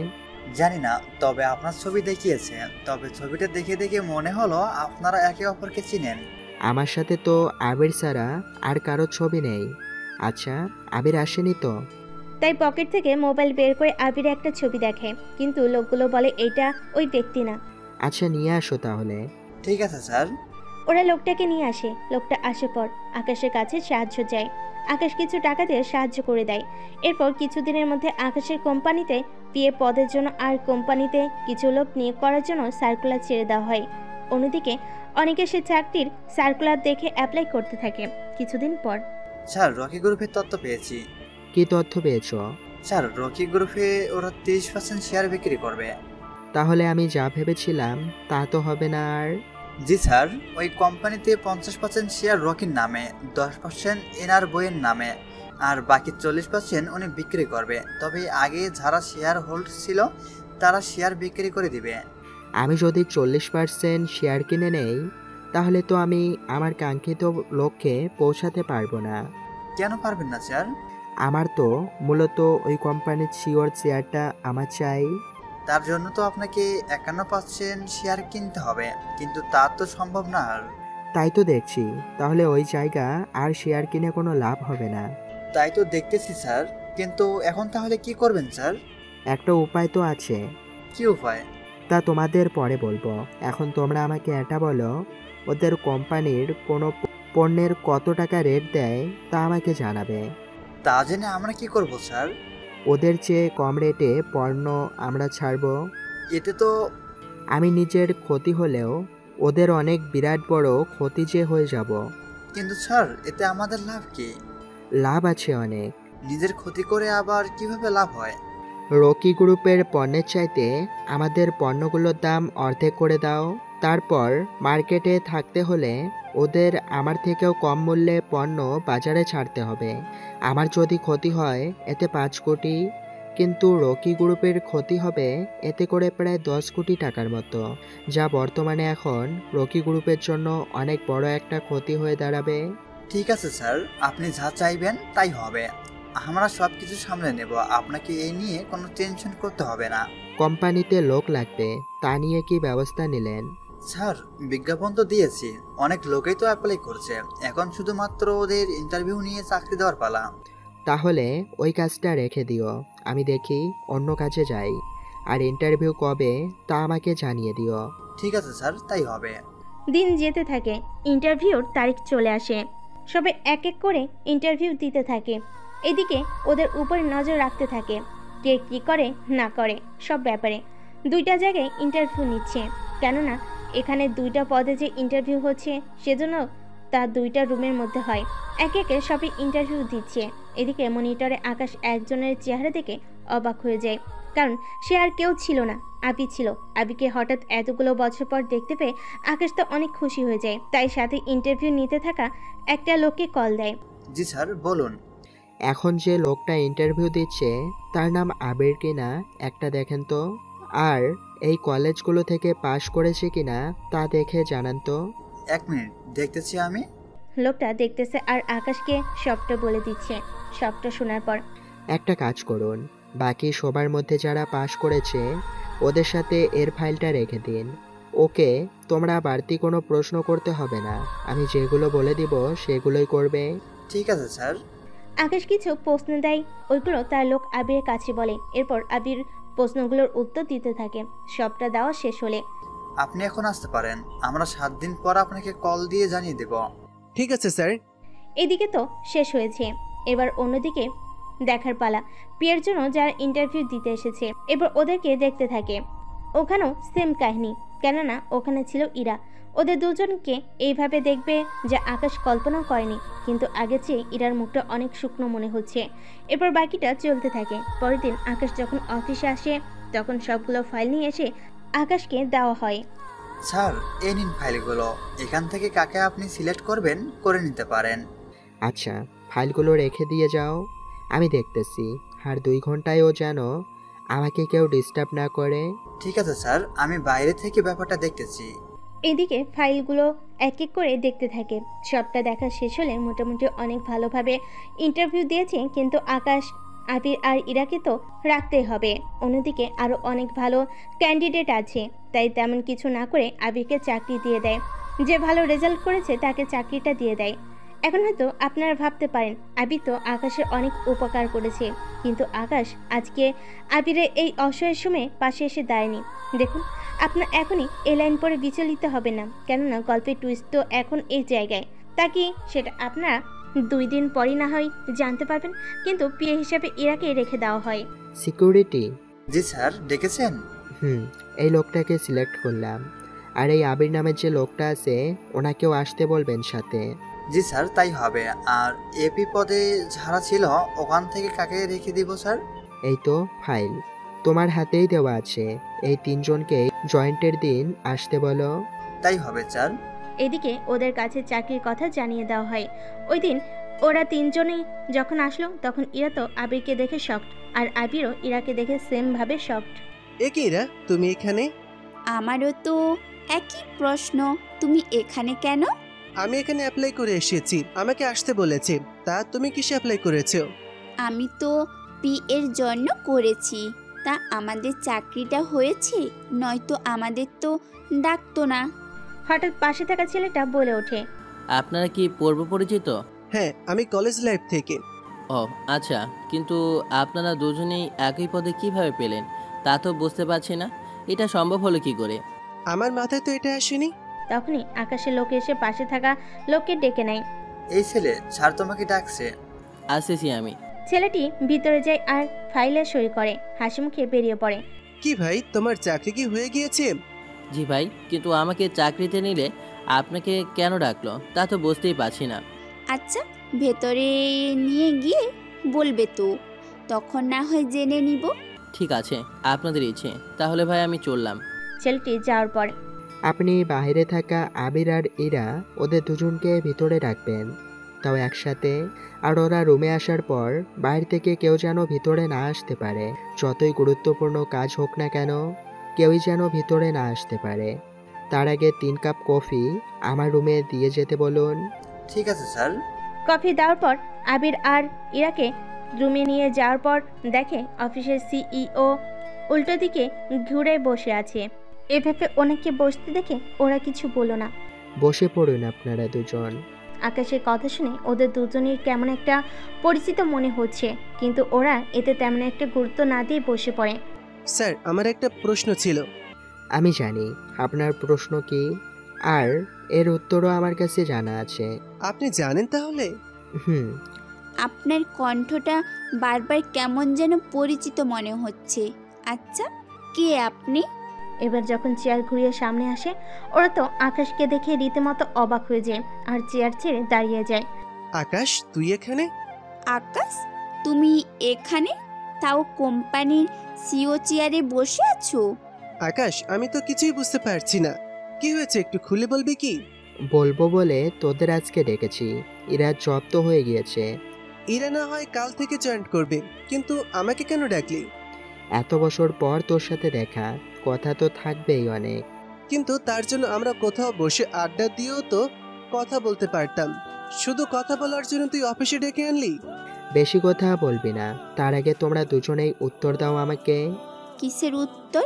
জানি না, তবে আপনার ছবি দেখিয়েছে। তবে ছবিটা দেখে দেখে মনে হলো আপনারা একে অপরকে চিনেন। আমার সাথে তো আবির ছাড়া আর কারো ছবি নেই। আচ্ছা, আবির আসেনি তো? তাই পকেট থেকে মোবাইল বের করে আবির একটা ছবি দেখে, কিন্তু লোকগুলো বলে এটা ওই ব্যক্তি না। আচ্ছা, নিয়ে আসো তাহলে। ঠিক আছে স্যার। ওরা লোকটাকে নিয়ে আসে। লোকটা আসে পর আকাশের কাছে সাহায্য চায়। আকাশ কিছু টাকা দিয়ে সাহায্য করে দেয়। এরপর কিছুদিনের মধ্যে আকাশের কোম্পানিতে পিএ পদের জন্য আর কোম্পানিতে কিছু লোক নিয়োগ করার জন্য সার্কুলার ছেড়ে দেওয়া হয়। অন্যদিকে অনেকে সে চাকরির সার্কুলার দেখে অ্যাপ্লাই করতে থাকে। কিছুদিন পর, স্যার রকি গ্রুপের তথ্য পেয়েছি। কি তথ্য পেয়েছো? স্যার রকি গ্রুপে ওরা 30% শেয়ার বিক্রি করবে। তাহলে আমি যা ভেবেছিলাম তা তো হবে না আর? জি স্যার, ওই কোম্পানিতে 50% শেয়ার রকির নামে, 10% এনার বইয়ের নামে, আর বাকি 40% উনি বিক্রি করবে। তবে আগে যারা শেয়ার হোল্ড ছিল তারা শেয়ার বিক্রি করে দিবে। আমি যদি 40% শেয়ার কিনে নেই তাহলে তো আমি আমার কাঙ্ক্ষিত লক্ষ্যে পৌঁছাতে পারবো না। কেন পারবেন না স্যার? আমার তো মূলত ওই কোম্পানির শিওর শেয়ারটা আমার চাই। তার জন্য তো আপনাকে 51% শেয়ার কিনতে হবে, কিন্তু তা তো সম্ভব না। আর তাই তো দেখছি, তাহলে ওই জায়গা আর শেয়ার কিনে কোনো লাভ হবে না। তাই তো দেখতেছি স্যার, কিন্তু এখন তাহলে কি করবেন স্যার? একটা উপায় তো আছে। কি উপায়? তা তোমাদের পরে বলবো। এখন তোমরা আমাকে এটা বলো, ওদের কোম্পানির কোনো পণ্যের কত টাকা রেট দেয় তা আমাকে জানাবে। তা জেনে আমরা কি করব স্যার? ওদের চেয়ে কম রেটে পণ্য আমরা ছাড়বো। এতে তো আমি নিজের ক্ষতি হলেও ওদের অনেক বিরাট বড় ক্ষতি যে হয়ে যাব। কিন্তু স্যার এতে আমাদের লাভ কি? লাভ আছে অনেক। নিজের ক্ষতি করে আবার কিভাবে লাভ হয়? রকি গ্রুপের পণ্যের চাইতে আমাদের পণ্যগুলোর দাম অর্ধেক করে দাও। তারপর মার্কেটে থাকতে হলে ওদের আমার থেকেও কম মূল্যে পণ্য বাজারে ছাড়তে হবে। আমার যদি ক্ষতি হয় এতে 5 কোটি, কিন্তু রকি গ্রুপের ক্ষতি হবে এতে করে প্রায় 10 কোটি টাকার মতো, যা বর্তমানে এখন রকি গ্রুপের জন্য অনেক বড় একটা ক্ষতি হয়ে দাঁড়াবে। ঠিক আছে স্যার, আপনি যা চাইবেন তাই হবে। আমরা সব কিছু সামলে নেব, আপনাকে এই নিয়ে কোনো টেনশন করতে হবে না। কোম্পানিতে লোক লাগবে, তা নিয়ে কি ব্যবস্থা নিলেন? স্যার বিজ্ঞাপন তো দিয়েছি, অনেক লোকেই তো অ্যাপ্লাই করছে, এখন শুধুমাত্র ওদের ইন্টারভিউ নিয়ে চাকরি দেওয়ার পালা। তাহলে ওই কাজটা রেখে দিও, আমি দেখি অন্য কাজে যাই। আর ইন্টারভিউ কবে তা আমাকে জানিয়ে দিও। ঠিক আছে স্যার, তাই হবে। দিন যেতে থাকে, ইন্টারভিউর তারিখ চলে আসে। সবে এক এক করে ইন্টারভিউ দিতে থাকে। এদিকে ওদের উপর নজর রাখতে থাকে, কে কী করে না করে সব ব্যাপারে। 2টা জায়গায় ইন্টারভিউ নিচ্ছে, কেননা এখানে 2টা পদে যে ইন্টারভিউ হচ্ছে সেজন্য তা 2টা রুমের মধ্যে হয়। একে একে সবই ইন্টারভিউ দিচ্ছে। এদিকে মনিটরে আকাশ একজনের চেহারা দেখে অবাক হয়ে যায়, কারণ সে আর কেউ ছিল না, আবি ছিল। আবিকে হঠাৎ এতগুলো বছর পর দেখতে পেয়ে আকাশ তো অনেক খুশি হয়ে যায়, তাই সাথে ইন্টারভিউ নিতে থাকা একটা লোককে কল দেয়। জি স্যার বলুন। এখন যে লোকটা ইন্টারভিউ দিচ্ছে তার নাম আবির কিনা একটা দেখেন তো, আর এই কলেজগুলো থেকে পাশ করেছে কিনা তা দেখে জানান তো। 1 মিনিট দেখতেছি আমি। লোকটা দেখতেছে আর আকাশকে সবটা বলে দিচ্ছে। সবটা শোনার পর একটা কাজ করুন, বাকি সবার মধ্যে যারা পাশ করেছে ওদের সাথে এর ফাইলটা রেখে দিন। ওকে তোমরা বাড়তি কোনো প্রশ্ন করতে হবে না, আমি যেগুলো বলে দিব সেগুলোই করবে। ঠিক আছে স্যার। আকাশ কিছু প্রশ্ন দেয়, ওইগুলো তার লোক আবিরের কাছে বলে। এরপর আবির প্রশ্নগুলোর উত্তর দিতে থাকে। সবটা দেওয়া শেষ হলে আপনি এখন আসতে পারেন, আমরা 7 দিন পর আপনাকে কল দিয়ে জানিয়ে দেব। ঠিক আছে স্যার। এদিকে তো শেষ হয়েছে, এবার অন্যদিকে দেখার পালা। পিয়ের জন্য যারা ইন্টারভিউ দিতে এসেছে এবার ওদেরকে দেখতে থাকে। ওখানেও সেম কাহিনী, কেননা ওখানে ছিল ইরা। ওদের দুজনকে এইভাবে দেখবে যা আকাশ কল্পনাও করেনি, কিন্তু আগের চেয়ে ইরার মুখটা অনেক শুকনো মনে হচ্ছে। এরপর বাকিটা চলতে থাকে। পরের দিন আকাশ যখন অফিসে আসে তখন সবগুলো ফাইল নিয়ে এসে আকাশকে দেওয়া হয়। স্যার এই নিন ফাইলগুলো, এখান থেকে কাকে আপনি সিলেক্ট করবেন করে নিতে পারেন। আচ্ছা ফাইলগুলো রেখে দিয়ে যাও, আমি দেখতেছি। আর 2 ঘন্টায়ও যেন আমাকে কেউ ডিস্টার্ব না করে। ঠিক আছে স্যার, আমি বাইরে থেকে ব্যাপারটা দেখতেছি। এদিকে ফাইলগুলো এক এক করে দেখতে থাকে। সবটা দেখা শেষ হলে মোটামুটি অনেক ভালোভাবে ইন্টারভিউ দিয়েছে, কিন্তু আকাশ, আবির আর ইরাকে তো রাখতেই হবে। অন্যদিকে আরও অনেক ভালো ক্যান্ডিডেট আছে, তাই তেমন কিছু না করে আবিরকে চাকরি দিয়ে দেয়। যে ভালো রেজাল্ট করেছে তাকে চাকরিটা দিয়ে দেয়। এখন হয়তো আপনারা ভাবতে পারেন আবির তো আকাশের অনেক উপকার করেছে, কিন্তু আকাশ আজকে আবিরের এই অসহায় সময়ে পাশে এসে দাঁড়ায়নি। দেখুন, আপনার এখনই এই লাইন পরে বিচলিত হবে না, কেননা গল্পের টুইস্ট তো এখন এই জায়গায়। তা কি সেটা আপনারা 2 দিন পরই না হয় জানতে পারবেন, কিন্তু পিএ হিসাবে ইরাকে রেখে দেওয়া হয়। সিকিউরিটি। জি স্যার, ডেকেছেন? এই লোকটাকে সিলেক্ট করলাম, আর এই আবির নামের যে লোকটা আছে ওনাকেও আসতে বলবেন সাথে। জি স্যার, তাই হবে। আর এপি পদে যারা ছিল ওখান থেকে কাকে রেখে দিব স্যার? এই তো ফাইল তোমার হাতেই দেওয়া আছে, এই 3 জনকে জয়েন্টের দিন আসতে বলো। তাই হবে স্যার। এদিকে ওদের কাছে চাকরির কথা জানিয়ে দেওয়া হয়। ওই দিন ওরা 3 জনেই যখন আসলো তখন ইরা তো আবিরকে দেখে শকড, আর আবিরও ইরাকে দেখে সেম ভাবে শকড। এ কি ইরা, তুমি এখানে? আমারও তো একই প্রশ্ন, তুমি এখানে কেন? আমি এখানে অ্যাপ্লাই করে এসেছি, আমাকে আসতে বলেছে। তা তুমি কিসে অ্যাপ্লাই করেছো? আমি তো পি এর জন্য করেছি, তা আমাদের চাকরিটা হয়েছে, নয়তো আমাদের তো ডাকতো না। হঠাৎ পাশে থাকা ছেলেটা বলে ওঠে, আপনারা কি পূর্ব পরিচিত? হ্যাঁ, আমি কলেজ লাইফ থেকে। ও আচ্ছা, কিন্তু আপনারা দুজনেই একই পদে কিভাবে পেলেন তা তো বুঝতে পারছি না, এটা সম্ভব হলো কি করে? আমার মাথায় তো এটা আসেনি। তখনই আকাশের লোক এসে পাশে থাকা লোককে ডেকে নেয়। এই ছেলে, স্যার তোমাকে ডাকছে। আসতেছি আমি। ছেলেটি ভিতরে যায় আর ফাইলে সই করে হাসি মুখে বেরিয়ে পড়ে। কি ভাই, তোমার চাকরি কি হয়ে গিয়েছে? জি ভাই, কিন্তু আমাকে চাকরিতে নিলে আপনাকে কেন ডাকলো তা তো বুঝতেই পারছি না। আচ্ছা, ভেতরে নিয়ে গিয়ে বলবে তো, তখন না হয় জেনে নিব। ঠিক আছে, আপনাদের ইচ্ছে। তাহলে ভাই আমি চললাম। ছেলেটি যাওয়ার পর আপনি বাইরে থাকা আবির আর ইরা ওদের দুজনকে ভিতরে রাখবেন, তাও একসাথে। আর ওরা রুমে আসার পর বাইরে থেকে কেউ যেন ভিতরে না আসতে পারে। যতই গুরুত্বপূর্ণ কাজ হোক না কেন, কেউই যেন ভিতরে না আসতে পারে। তার আগে 3 কাপ কফি আমার রুমে দিয়ে যেতে বলুন। ঠিক আছে স্যার। কফি দেওয়ার পর আবির আর ইরাকে রুমে নিয়ে যাওয়ার পর দেখে অফিসের সিইও উল্টো দিকে ঘুরে বসে আছে। এভাবে ওনাকে বসতে দেখে ওরা কিছু বলল না। বসে পড়ুন আপনারা দুজন। আকাশের কথা শুনে ওদের দুজনের কেমন একটা পরিচিত মনে হচ্ছে, কিন্তু ওরা এতে তেমন একটা গুরুত্ব না দিয়ে বসে পড়ে। স্যার, আমার একটা প্রশ্ন ছিল। আমি জানি আপনার প্রশ্ন কি, আর এর উত্তরও আমার কাছে জানা আছে। আপনি জানেন তাহলে? হুম। আপনার কণ্ঠটা বারবার কেমন যেন পরিচিত মনে হচ্ছে। আচ্ছা, কে আপনি? এবার যখন চেয়ার ঘুরিয়ে সামনে আসে, ওরা তো আকাশকে দেখে রীতিমতো অবাক হয়ে যায় আর চেয়ার ছেড়ে দাঁড়িয়ে যায়। আকাশ, তুই এখানে? আকাশ, তুমি এখানে, তাও কোম্পানির সিও চেয়ারে বসে আছো? আকাশ, আমি তো কিছুই বুঝতে পারছি না। কি হয়েছে, একটু খুলে বলবি কি? বলবো বলে তোদের আজকে ডেকেছি। এরা জব তো হয়ে গিয়েছে। ইরা না হয় কাল থেকে জয়েন করবে, কিন্তু আমাকে কেন ডাকলি? এত বছর পর তোর সাথে দেখা, কথা তো থাকবেই অনেক। কিন্তু তার জন্য আমরা কোথাও বসে আড্ডা দিয়েও তো কথা বলতে পারতাম। শুধু কথা বলার জন্য তুই অফিসে ডেকে আনলি? বেশি কথা বলবি না, তার আগে তোমরা দুজনেই উত্তর দাও আমাকে। কিসের উত্তর?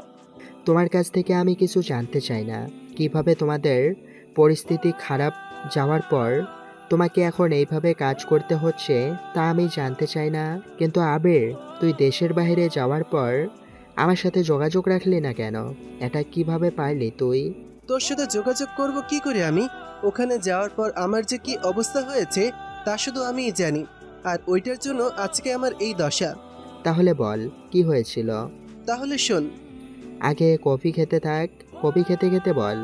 তোমার কাছ থেকে আমি কিছু জানতে চাই না। কিভাবে তোমাদের পরিস্থিতি খারাপ যাওয়ার পর তোমাকে এখন এইভাবে কাজ করতে হচ্ছে তা আমি জানতে চাই না। কিন্তু আবির, তুই দেশের বাইরে যাওয়ার পর আমার সাথে যোগাযোগ রাখলি না কেন? এটা কিভাবে পারলি তুই? তোর সাথে যোগাযোগ করব কি করে আমি? ওখানে যাওয়ার পর আমার যে কি অবস্থা হয়েছে তা শুধু আমিই জানি, আর ওইটার জন্য আজকে আমার এই দশা। তাহলে বল, কি হয়েছিল? তাহলে শোন। আগে কফি খেতে থাক, কফি খেতে খেতে বল।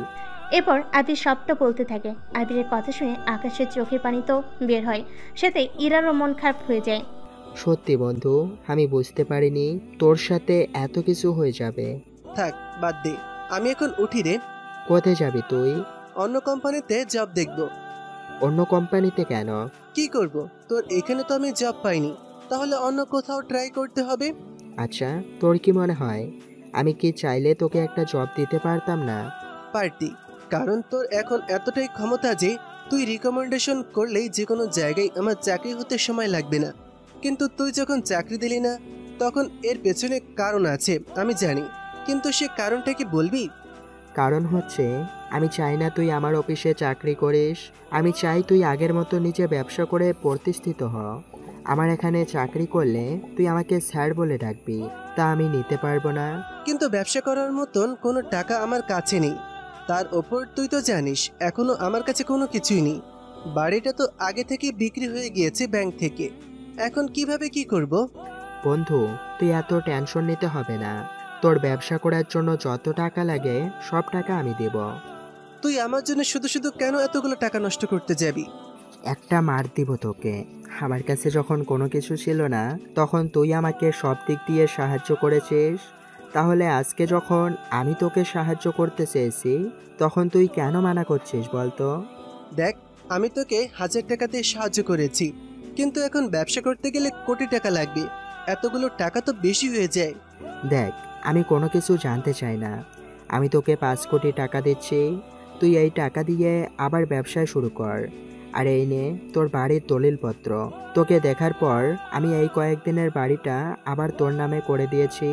এরপর আবির সবটা বলতে থাকে। আবিরের কথা শুনে আকাশের চোখের পানি তো বের হয়, সাথে ইরারও মন খারাপ হয়ে যায়। সত্যি বন্ধু, আমি বুঝতে পারিনি তোর সাথে এত কিছু হয়ে যাবে। থাক, বাদ দে। আমি এখন উঠি রে। কোথায় যাবি তুই? অন্য কোম্পানিতে জব দেখব। অন্য কোম্পানিতে কেন? কি করব? তোর এখানে তো আমি জব পাইনি, তাহলে অন্য কোথাও ট্রাই করতে হবে। আচ্ছা, তোর কি মনে হয় আমি কি চাইলে তোকে একটা জব দিতে পারতাম না? পারতি, কারণ তোর এখন এতটাই ক্ষমতা যে তুই রিকমেন্ডেশন করলেই যে কোনো জায়গায় আমার চাকরি হতে সময় লাগবে না। কিন্তু তুই যখন চাকরি দিলি না, তখন এর পেছনে কারণ আছে আমি জানি, কিন্তু সে কারণটা কি বলবি? কারণ হচ্ছে, আমি চাই না তুই আমার অফিসে চাকরি করিস। আমি চাই তুই আগের মতো নিজে ব্যবসা করে প্রতিষ্ঠিত হ। আমার এখানে চাকরি করলে তুই আমাকে স্যার বলে ডাকবি, তা আমি নিতে পারবো না। কিন্তু ব্যবসা করার মতন কোনো টাকা আমার কাছে নেই। তার ওপর তুই তো জানিস এখনো আমার কাছে কোনো কিছুই নেই। বাড়িটা তো আগে থেকে বিক্রি হয়ে গিয়েছে ব্যাংক থেকে। এখন কিভাবে কি করব? বন্ধু, তুই এত টেনশন নিতে হবে না। তোর ব্যবসা করার জন্য যত টাকা লাগে সব টাকা আমি দেব। তুই আমার জন্য শুধু শুধু কেন এতগুলো টাকা নষ্ট করতে যাবি? একটা মার দিব তোকে। আমার কাছে যখন কোনো কিছু ছিল না, তখন তুই আমাকে সব দিক দিয়ে সাহায্য করেছিস। তাহলে আজকে যখন আমি তোকে সাহায্য করতে চেয়েছি, তখন তুই কেন মানা করছিস বলতো? দেখ, আমি তোকে 1000 টাকা দিয়ে সাহায্য করেছি, কিন্তু এখন ব্যবসা করতে গেলে কোটি টাকা লাগবে। এতগুলো টাকা তো বেশি হয়ে যায়। দেখ, আমি কোনো কিছু জানতে চাই না। আমি তোকে 5 কোটি টাকা দিচ্ছি, তুই এই টাকা দিয়ে আবার ব্যবসায় শুরু কর। আর এই নে তোর বাড়ির দলিলপত্র। তোকে দেখার পর আমি এই কয়েকদিনের বাড়িটা আবার তোর নামে করে দিয়েছি।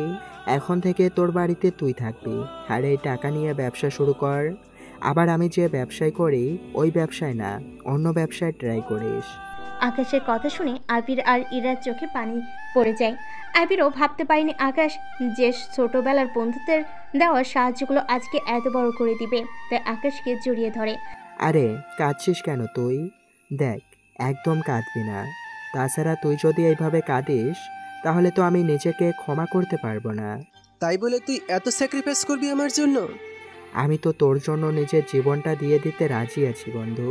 এখন থেকে তোর বাড়িতে তুই থাকবি, আর এই টাকা নিয়ে ব্যবসা শুরু কর। আবার আমি যে ব্যবসায় করি ওই ব্যবসায় না, অন্য ব্যবসায় ট্রাই করিস। আকাশের কথা শুনে আবির আর ইরার চোখে পানি পড়ে যায়। আবিরও ভাবতে পারেনি আকাশ যে ছোটবেলার বন্ধুদের দেওয়া সাহায্যগুলো আজকে এত বড় করে দিবে, তাই আকাশকে জড়িয়ে ধরে। আরে কাঁদছিস কেন তুই? দেখ, একদম কাঁদবি না। তাছাড়া তুই যদি এইভাবে কাঁদিস, তাহলে তো আমি নিজেকে ক্ষমা করতে পারবো না। তাই বলে তুই এত স্যাক্রিফাইস করবি আমার জন্য? আমি তো তোর জন্য নিজের জীবনটা দিয়ে দিতে রাজি আছি বন্ধু।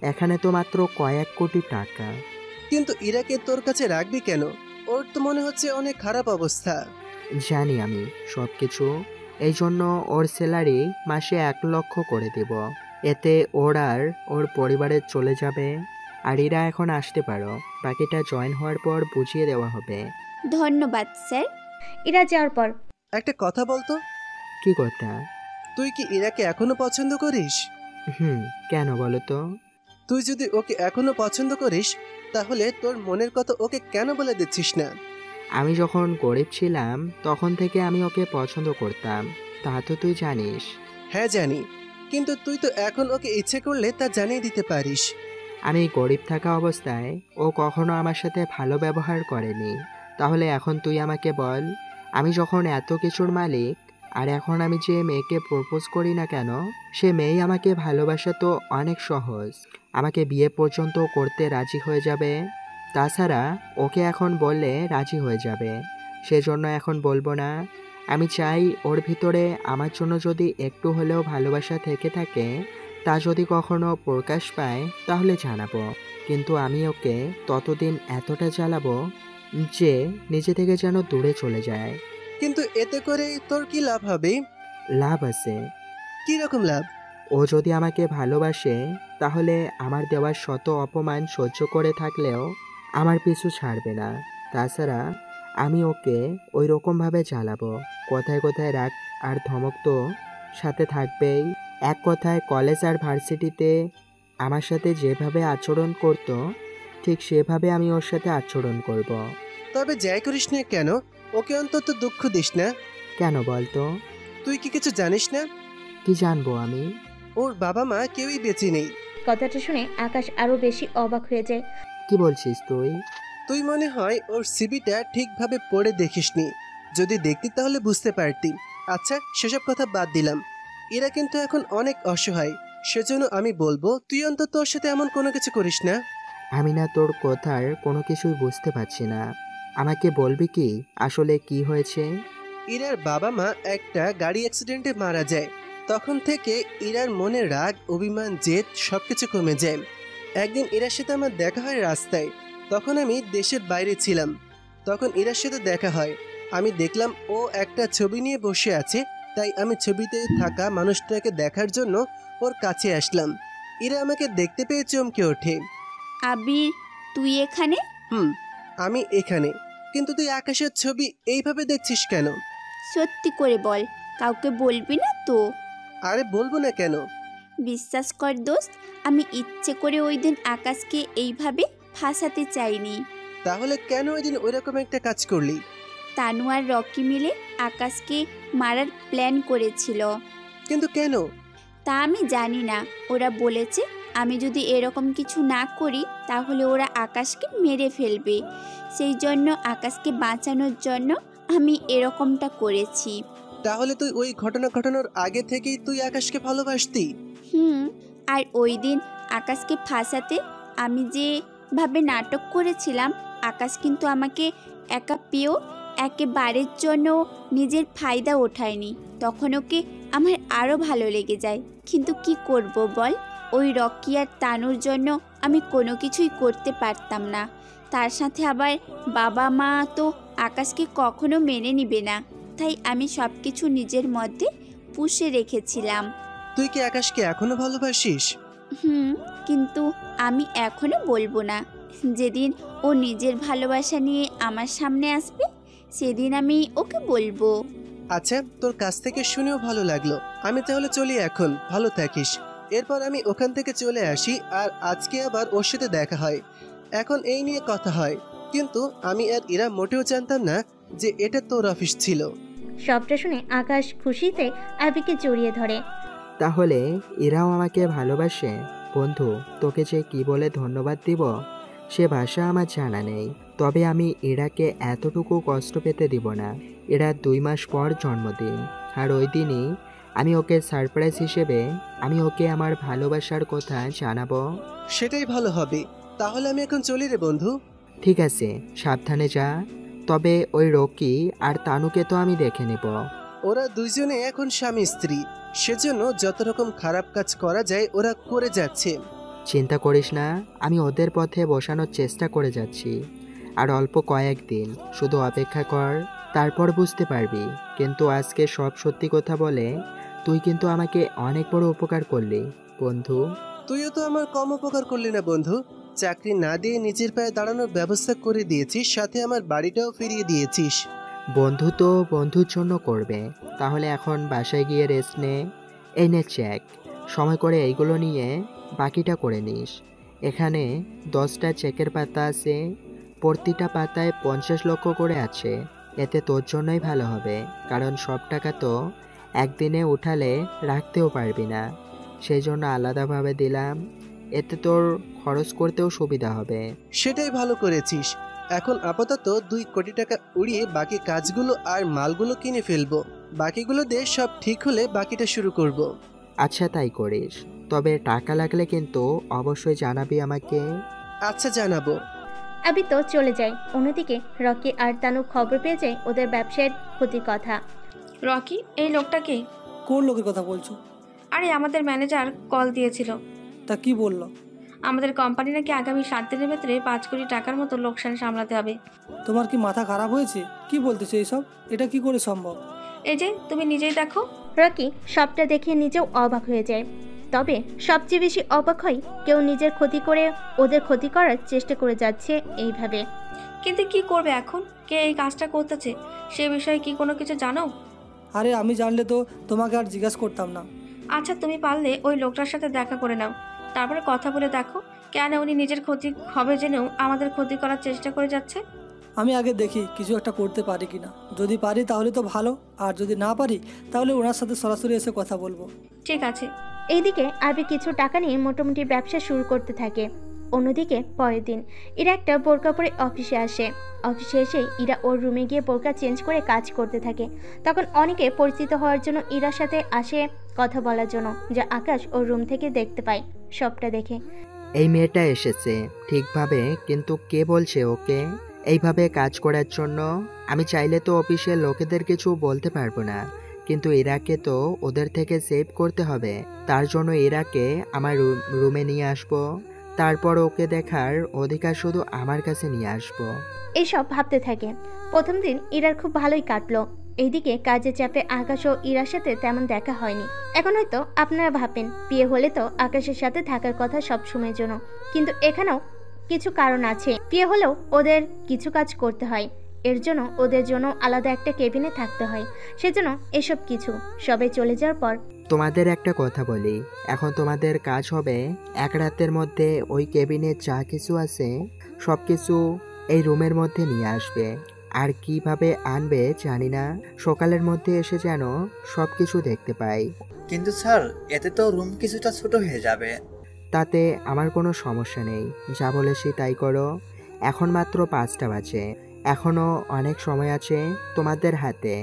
এখানে তো মাত্র কয়েক কোটি টাকা। কিন্তু ইরাকে তোর কাছে রাখবি কেন? ওর তো মনে হচ্ছে অনেক খারাপ অবস্থা। জানি আমি সব কিছু, এই জন্য ওর স্যালারি মাসে 1 লক্ষ করে দেব। এতে ওর আর ওর পরিবারের চলে যাবে। আর এরা এখন আসতে পারো, বাকিটা জয়েন হওয়ার পর বুঝিয়ে দেওয়া হবে। ধন্যবাদ স্যার। ইরা যাওয়ার পর একটা কথা বলতো, কি কথা? তুই কি ইরাকে এখনো পছন্দ করিস? কেন বলো তো? তুই যদি ওকে এখনো পছন্দ করিস তাহলে তোর মনের কথা ওকে কেন বলে দিচ্ছিস না? আমি যখন গরিব ছিলাম তখন থেকে আমি ওকে পছন্দ করতাম, তা তো তুই জানিস। হ্যাঁ জানি, কিন্তু তুই তো এখন ওকে ইচ্ছে করলে তা জানিয়ে দিতে পারিস। আমি গরিব থাকা অবস্থায় ও কখনো আমার সাথে ভালো ব্যবহার করেনি। তাহলে এখন তুই আমাকে বল, আমি যখন এত কিছুর মালিক, আর এখন আমি যে মেয়েকে প্রপোজ করি না কেন, সে মেয়েই আমাকে ভালোবাসা তো অনেক সহজ, আমাকে বিয়ে পর্যন্ত করতে রাজি হয়ে যাবে। তাছাড়া ওকে এখন বললে রাজি হয়ে যাবে, সেজন্য এখন বলবো না। আমি চাই ওর ভিতরে আমার জন্য যদি একটু হলেও ভালোবাসা থেকে থাকে, তা যদি কখনো প্রকাশ পায় তাহলে জানাবো। কিন্তু আমি ওকে ততদিন এতটা জ্বালাবো যে নিজে থেকে যেন দূরে চলে যায়। কিন্তু এতে করে তোর কি লাভ হবে? লাভ আছে। কি রকম লাভ? ও যদি আমাকে ভালোবাসে তাহলে আমার দেওয়ার শত অপমান সহ্য করে থাকলেও আমার পিছু ছাড়বে না। তাছাড়া আমি ওকে ওই রকমভাবে জ্বালাবো, কোথায় কোথায় রাগ আর ধমক তো সাথে থাকবেই। এক কথায় কলেজ আর ভার্সিটিতে আমার সাথে যেভাবে আচরণ করত ঠিক সেভাবে আমি ওর সাথে আচরণ করব। তবে যাই করিস না কেন ওকে অন্তত দুঃখ দিস না। কেন বলতো? তুই কি কিছু জানিস না? কি জানবো আমি? ওর বাবা মা কেউই বেঁচে নেই। কথাটা শুনে আকাশ আরো বেশি অবাক হয়ে যায়। কি বলছিস তুই? তুই মনে হয় ওর সিবিটা ঠিকভাবে পড়ে দেখিসনি। যদি দেখতি তাহলে বুঝতে পারতি। আচ্ছা সেসব কথা বাদ দিলাম, এরা কিন্তু এখন অনেক অসহায়, সেজন্য আমি বলবো তুই অন্তত ওর সাথে এমন কোনো কিছু করিস না। আমি না তোর কথার কোনো কিছুই বুঝতে পারছি না, আমাকে বলবি কি আসলে কি হয়েছে? ইরার বাবা মা একটা গাড়ি অ্যাক্সিডেন্টে মারা যায়। তখন থেকে ইরার মনে রাগ, অভিমান, জেদ সবকিছু কমে যায়। একদিন ইরার সাথে আমার দেখা হয় রাস্তায়, তখন আমি দেশের বাইরে ছিলাম। তখন ইরার সাথে দেখা হয়, আমি দেখলাম ও একটা ছবি নিয়ে বসে আছে, তাই আমি ছবিতে থাকা মানুষটাকে দেখার জন্য ওর কাছে আসলাম। ইরা আমাকে দেখতে পেয়ে চমকে ওঠে। আবির, তুই এখানে? আমি এখানে, কিন্তু তুই আকাশের ছবি এইভাবে দেখছিস কেন? সত্যি করে বল, কাউকে বলবি না তো? আরে বলবো না কেন? বিশ্বাস কর দোস্ত, আমি ইচ্ছে করে ওই দিন আকাশকে এইভাবে ফাঁসাতে চাইনি। তাহলে কেন ওই দিন ওইরকম একটা কাজ করলি? তানু আর রকি মিলে আকাশকে মারার প্ল্যান করেছিল। কিন্তু কেন? তা আমি জানি না, ওরা বলেছে আমি যদি এরকম কিছু না করি তাহলে ওরা আকাশকে মেরে ফেলবে। সেই জন্য আকাশকে বাঁচানোর জন্য আমি এরকমটা করেছি। তাহলে তুই ওই ঘটনা ঘটানোর আগে থেকেই তুই আকাশকে ভালোবাসতি? আর ওই দিন আকাশকে ফাঁসাতে আমি যেভাবে নাটক করেছিলাম, আকাশ কিন্তু আমাকে একা পেয়েও একেবারের জন্য নিজের ফায়দা ওঠায়নি। তখন ওকে আমার আরও ভালো লেগে যায়। কিন্তু কি করব বল, ওই রকি আর তানুর জন্য আমি কোনো কিছুই করতে পারতাম না। তার সাথে আবার বাবা মা তো আকাশকে কখনো মেনে নিবে না, তাই আমি সব কিছু নিজের মধ্যে পুষে রেখেছিলাম। তুই কি আকাশকে এখনো ভালোবাসিস? কিন্তু আমি এখনো বলবো না। যেদিন ও নিজের ভালোবাসা নিয়ে আমার সামনে আসবে সেদিন আমি ওকে বলবো। আচ্ছা, তোর কাছ থেকে শুনেও ভালো লাগলো। আমি তাহলে চলি এখন, ভালো থাকিস। এরপর আমি ওখান থেকে চলে আসি, আর আজকে আবার ওর সাথে দেখা হয়। এখন এই নিয়ে কথা হয়, কিন্তু আমি আর ইরা মোটেও জানতাম না যে এটা তোর অফিস ছিল। সবটা শুনে আকাশ খুশিতে আবিকে জড়িয়ে ধরে। তাহলে এরাও আমাকে ভালোবাসে? বন্ধু, তোকে যে কি বলে ধন্যবাদ দিব সে ভাষা আমার জানা নেই। তবে আমি এরাকে এতটুকু কষ্ট পেতে দিব না। এরা 2 মাস পর জন্মদিন, আর ওই দিনই আমি ওকে সারপ্রাইজ হিসেবে আমি ওকে আমার ভালোবাসার কথা জানাবো। সেটাই ভালো হবে। তাহলে আমি এখন চলি রে বন্ধু। ঠিক আছে, সাবধানে যা। তবে ওই রকি আর তানুকে তো আমি দেখে নেব। ওরা দুইজনে এখন স্বামী স্ত্রী, সেজন্য যত রকম খারাপ কাজ করা যায় ওরা করে যাচ্ছে। চিন্তা করিস না, আমি ওদের পথে বসানোর চেষ্টা করে যাচ্ছি। আর অল্প কয়েকদিন শুধু অপেক্ষা কর, তারপর বুঝতে পারবি। কিন্তু আজকে সব সত্যি কথা বলে তুই কিন্তু আমাকে অনেক বড় উপকার করলি বন্ধু। তুইও তো আমার কম উপকার করলি না বন্ধু। চাকরি না দিয়ে নিজের পায়ে দাঁড়ানোর ব্যবস্থা করে দিয়েছিস, সাথে আমার বাড়িটাও ফিরিয়ে দিয়েছিস। বন্ধু তো বন্ধুর জন্য করবে। তাহলে এখন বাসায় গিয়ে রেস্ট নে। এই নে চেক, সময় করে এইগুলো নিয়ে বাকিটা করে নিস। এখানে 10টা চেকের পাতা আছে, প্রতিটা পাতায় 50 লক্ষ করে আছে। এতে তোর জন্যই ভালো হবে, কারণ সব টাকা তো একদিনে উঠালে রাখতেও পারবি না। সেই জন্য আলাদাভাবে দিলাম, এতে তোর খরচ করতেও সুবিধা হবে। সেটাই ভালো করেছিস। এখন আপাতত 2 কোটি টাকা উড়িয়ে বাকি কাজগুলো আর মালগুলো কিনে ফেলবো। বাকিগুলো দিয়ে সব ঠিক হলে বাকিটা শুরু করব। আচ্ছা তাই করিস, তবে টাকা লাগলে কিন্তু অবশ্যই জানাবি আমাকে। আচ্ছা জানাবো। আবি তো চলে যায়। অন্যদিকে রকি আর তানু খবর পেয়ে যায় ওদের ব্যবসায়ের ক্ষতির কথা। রকি, এই লোকটাকে? কোন লোকের কথা বলছো? আরে আমাদের ম্যানেজার কল দিয়েছিল। তা কি বললো? আমাদের কোম্পানি নাকি আগামী 7 দিনের ভেতরে 5 কোটি টাকার মতো লোকসান সামলাতে হবে। তোমার কি মাথা খারাপ হয়েছে? কি বলতেছে এইসব? এটা কি করে সম্ভব? এই যে তুমি নিজেই দেখো। রকি সবটা দেখে নিজেও অবাক হয়ে যায়। তবে সবচেয়ে বেশি অবাক হয় কেউ নিজের ক্ষতি করে ওদের ক্ষতি করার চেষ্টা করে যাচ্ছে এইভাবে। কিন্তু কি করবে এখন? কে এই কাজটা করতেছে সে বিষয়ে কি কোনো কিছু জানো? আরে আমি জানলে তো তোমাকে আর জিজ্ঞাসা করতাম না। আচ্ছা তুমি পারলে ওই লোকটার সাথে দেখা করে নাও, তারপরে কথা বলে দেখো কেন উনি নিজের ক্ষতি হবে জেনেও আমাদের ক্ষতি করার চেষ্টা করে যাচ্ছে। আমি আগে দেখি কিছু একটা করতে পারি কিনা। যদি পারি তাহলে তো ভালো, আর যদি না পারি তাহলে ওনার সাথে সরাসরি এসে কথা বলবো। ঠিক আছে। এইদিকে আবি কিছু টাকা নিয়ে মোটামুটি ব্যবসা শুরু করতে থাকে। অন্যদিকে পরের দিন ইরা একটা বোরকা পরে অফিসে আসে। অফিসে এসে ইরা ওর রুমে গিয়ে বোরকা চেঞ্জ করে কাজ করতে থাকে। তখন অনেকে পরিচিত হওয়ার জন্য ইরার সাথে আসে কথা বলার জন্য, যা আকাশ ওর রুম থেকে দেখতে পায়। সবটা দেখে এই মেয়েটা এসেছে ঠিকভাবে, কিন্তু কে বলছে ওকে এইভাবে কাজ করার জন্য? আমি চাইলে তো অফিসের লোকেদের কিছু বলতে পারবো না, কিন্তু ইরাকে তো ওদের থেকে সেভ করতে হবে। তার জন্য ইরাকে আমার রুমে নিয়ে আসবো, তারপর ওকে দেখার অধিকার শুধু আমার কাছে নিয়ে আসবো। এইসব ভাবতে থাকে। প্রথম দিন ইরার খুব ভালোই কাটলো। এইদিকে কাজের চাপে আকাশ ও ইরার সাথে তেমন দেখা হয়নি। এখন হয়তো আপনারা ভাবেন বিয়ে হলে তো আকাশের সাথে থাকার কথা সব সময়ের জন্য, কিন্তু এখানেও কিছু কারণ আছে। বিয়ে হলেও ওদের কিছু কাজ করতে হয়, এর জন্য ওদের জন্য আলাদা একটা কেবিনে থাকতে হয়। সেজন্য এসব কিছু সবে চলে যাওয়ার পর তোমাদের একটা কথা বলি, এখন তোমাদের কাজ হবে এক রাতের মধ্যে ওই কেবিনে যা কিছু আছে সব কিছু এই রুমের মধ্যে নিয়ে আসবে। আর কিভাবে আনবে জানি না, সকালের মধ্যে এসে যেন সব কিছু দেখতে পাই। কিন্তু স্যার, এতে তো রুম কিছুটা ছোট হয়ে যাবে। তাতে আমার কোনো সমস্যা নেই, যা বলেছি তাই করো। এখন মাত্র 5টা বাজে, এখনও অনেক সময় আছে তোমাদের হাতে।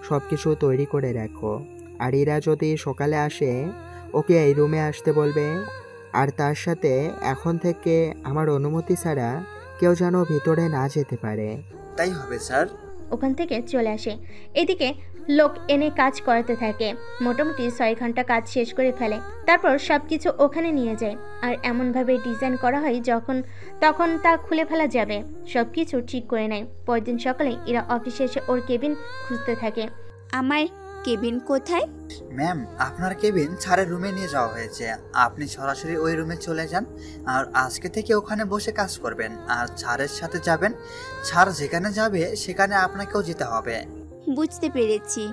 সব কিছু তৈরি করে রাখো। আর এরা যদি সকালে আসে ওকে এই রুমে আসতে বলবে। আর তার সাথে এখন থেকে আমার অনুমতি ছাড়া কেউ যেন ভিতরে না যেতে পারে। তাই হবে স্যার। ওখান থেকে চলে আসে। এদিকে লোক এনে কাজ করাতে থাকে। মোটামুটি 6 ঘন্টা কাজ শেষ করে ফেলে। তারপর সবকিছু ওখানে নিয়ে যায়। আর এমনভাবে ডিজাইন করা হয় তখন তা খুলে ফেলা যাবে। সবকিছু ঠিক করে নেয়। পরদিন সকালে এরা অফিসে এসে ওর কেবিন খুঁজতে থাকে। আমার কেবিন কোথায়? ম্যাম, আপনার কেবিন স্যারের রুমে নিয়ে যাওয়া হয়েছে। আপনি সরাসরি ওই রুমে চলে যান আর আজকে থেকে ওখানে বসে কাজ করবেন আর স্যারের সাথে যাবেন। স্যার যেখানে যাবে সেখানে আপনাকেও যেতে হবে। বুঝতে পেরেছি।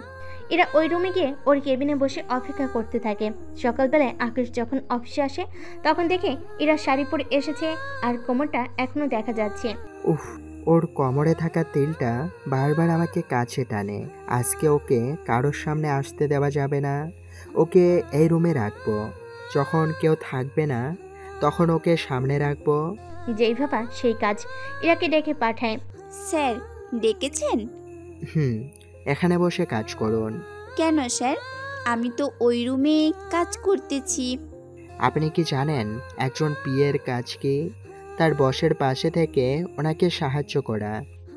এরা ওই রুমে গিয়ে ওর কেবিনে বসে অপেক্ষা করতে থাকে। সকালবেলায় আকাশ যখন অফিসে আসে তখন দেখে এরা শাড়ি পরে এসেছে আর কোমরটা এখনো দেখা যাচ্ছে। উফ, ওর কোমরে থাকা তিলটা বারবার আমাকে কাছে টানে। আজকে ওকে কারোর সামনে আসতে দেওয়া যাবে না। ওকে এই রুমে রাখবো, যখন কেউ থাকবে না তখন ওকে সামনে রাখবো। যেই ভাবা সেই কাজ। এরাকে ডেকে পাঠায়। স্যার ডেকেছেন? এখানে বসে কাজ করুন। কেন স্যার? আমি তো ওই রুমে কাজ করতেছি। আপনি কি জানেন একজন পিএর কাজ কি? তার বসের পাশে থেকে ওনাকে সাহায্য করা।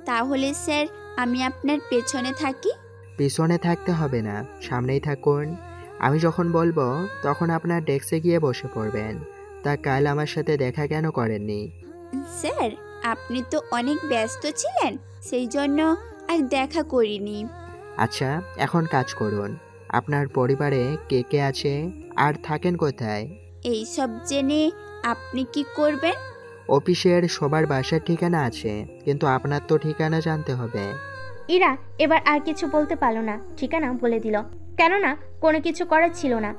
তাহলে স্যার আমি আপনার পেছনে থাকি? পিছনে থাকতে হবে না, সামনেই থাকুন। আমি যখন বলবো তখন আপনার ডেস্কে গিয়ে বসে পড়বেন। তা কাল আমার সাথে দেখা কেন করেননি? স্যার, আপনি তো অনেক ব্যস্ত ছিলেন, সেই জন্য আর দেখা করিনি। আচ্ছা, এখন কাজ করুন। আপনার পরিবারে কে কে আছে আর থাকেন কোথায়? এই সব জেনে আপনি কি করবেন? অফিসের সবার বাসার ঠিকানা আছে, কিন্তু আপনার তো ঠিকানা জানতে হবে। ইরা এবার আর কিছু বলতে পারল না, ঠিকানা বলে দিল, কেননা কোনো কিছু করার ছিল না।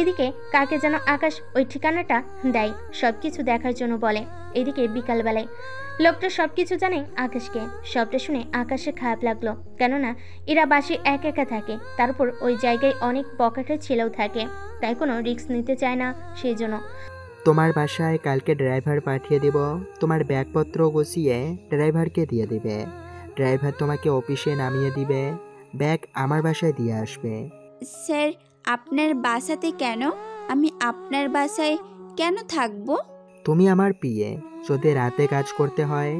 এদিকে কাকে যেন আকাশ ওই ঠিকানাটা দেয় সব কিছু দেখার জন্য বলে। এদিকে বিকালবেলায় লোকটা সব কিছু জানে আকাশকে। সবটা শুনে আকাশের খারাপ লাগলো, কেননা এরা বাসে একা একা থাকে, তারপর ওই জায়গায় অনেক বকাটের ছেলেও থাকে, তাই কোনো রিস্ক নিতে চায় না সেই জন্য। তোমার বাসায় কালকে ড্রাইভার পাঠিয়ে দিব। তোমার ব্যাগপত্র গুছিয়ে ড্রাইভারকে দিয়ে দিবে। ড্রাইভার তোমাকে অফিসে নামিয়ে দিবে, ব্যাগ আমার বাসায় দিয়ে আসবে। স্যার, আপনার বাসাতে কেন? আমি আপনার বাসায় কেন থাকবো? তুমি আমার পিএ, যদি রাতে কাজ করতে হয়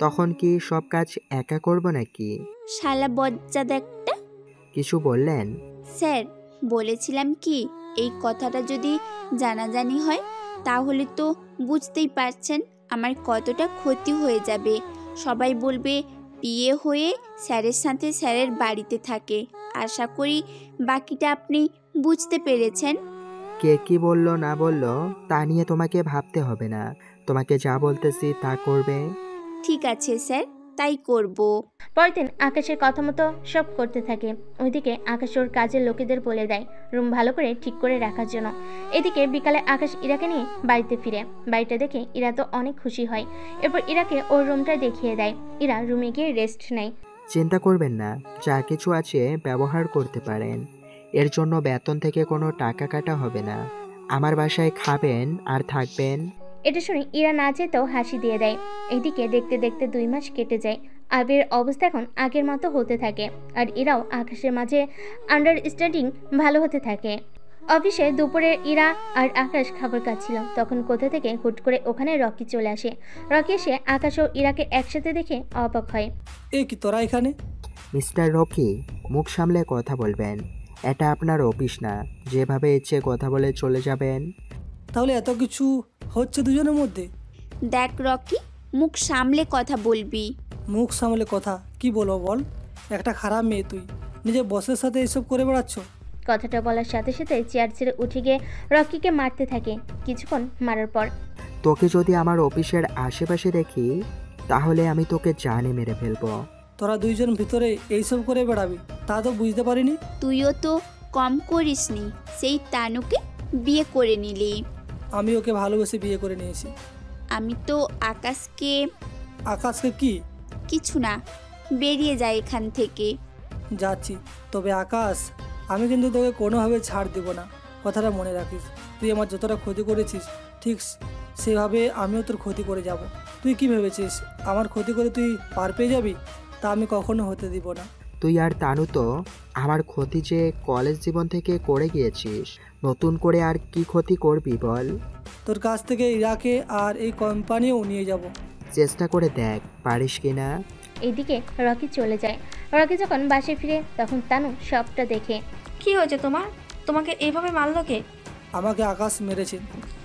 তখন কি সব কাজ একা করব নাকি? শালা বজ্জাত একটা। কিছু বললেন? স্যার, বলেছিলাম কি, এই কথাটা যদি জানাজানি হয় তাহলে তো বুঝতেই পারছেন আমার কতটা ক্ষতি হয়ে যাবে। সবাই বলবে বিয়ে হয়ে স্যারের সাথে স্যারের বাড়িতে থাকে। আশা করি বাকিটা আপনি বুঝতে পেরেছেন। কে কি বললো না বললো তা নিয়ে তোমাকে ভাবতে হবে না। তোমাকে যা বলতেছি তা করবে। ঠিক আছে স্যার, তাই করব। পরের দিন আকাশের কথা মতো সব করতে থাকে। ওইদিকে আকাশ ওর কাজের লোকেদের বলে দেয় রুম ভালো করে ঠিক করে রাখার জন্য। এদিকে বিকালে আকাশ ইরাকে নিয়ে বাড়িতে ফিরে। বাড়িটা দেখে ইরা তো অনেক খুশি হয়। এরপর ইরাকে ওর রুমটা দেখিয়ে দেয়। ইরা রুমে গিয়ে রেস্ট নেয়। চিন্তা করবেন না, যা কিছু আছে ব্যবহার করতে পারেন। এর জন্য বেতন থেকে কোনো টাকা কাটা হবে না। আমার বাসায় খাবেন আর থাকবেন। এটা শুনে ইরা না যেতেও হাসি দিয়ে দেয়। এইদিকে দেখতে দেখতে 2 মাস কেটে যায়। আবির অবস্থা এখন আগের মতো হতে থাকে, আর ইরাও আকাশের মাঝে আন্ডারস্ট্যান্ডিং ভালো হতে থাকে। অফিসে দুপুরে ইরা আর আকাশ খাবার খাচ্ছিল, তখন কোথা থেকে হুট করে ওখানে রকি চলে আসে। রকি এসে আকাশ ও ইরাকে একসাথে দেখে অবাক হয়। এ কি তোরা এখানে? মিস্টার রকি, মুখ সামলে কথা বলবেন। এটা আপনার অফিস না, যেভাবে ইচ্ছে কথা বলে চলে যাবেন। তাহলে এত কিছু হচ্ছে দুজনের মধ্যে? দেখ রকি, মুখ সামলে কথা বলবি। মুখ সামলে কথা কি বলবো বল? একটা খারাপ মেয়ে তুই, নিজের বসের সাথে এসব করে বেড়াচ্ছ। কথাটা বলার সাথে সাথে চেয়ার ছেড়ে উঠে গিয়ে রকিকে মারতে থাকে। কিছুক্ষণ মারার পর, তোকে যদি আমার অফিসের আশেপাশে দেখি তাহলে আমি তোকে জানে মেরে ফেলবো। তোরা দুইজন ভিতরে এইসব করে বেড়াবি তা তো বুঝতে পারিনি। তুইও তো কম করিসনি, সেই তানুকে বিয়ে করে নিলি। আমি ওকে ভালোবেসে বিয়ে করে নিয়েছি। আমি তো আকাশকে। আকাশকে কি? কিছু না, বেরিয়ে যায় এখান থেকে। যাচ্ছি, তবে আকাশ আমি কিন্তু তোকে কোনোভাবে ছাড় দেব না, কথাটা মনে রাখিস। তুই আমার যতটা ক্ষতি করেছিস ঠিক সেভাবে আমিও তোর ক্ষতি করে যাব। তুই কি ভেবেছিস আমার ক্ষতি করে তুই পার পেয়ে যাবি? তা আমি কখনো হতে দিব না। তুই আর তানু তো আমার ক্ষতি যে কলেজ জীবন থেকে করে গিয়েছিস, নতুন করে আর কি ক্ষতি করবি বল? তোর কাছ থেকে ইরাকে আর এই কোম্পানিও নিয়ে যাব। চেষ্টা করে দেখ পারিস কিনা। এদিকে রকি চলে যায়। রকি যখন বাসে ফিরে তখন তানু সবটা দেখে। কি হয়েছে তোমার? তোমাকে এইভাবে মারলো কে? আমাকে আকাশ মেরেছে।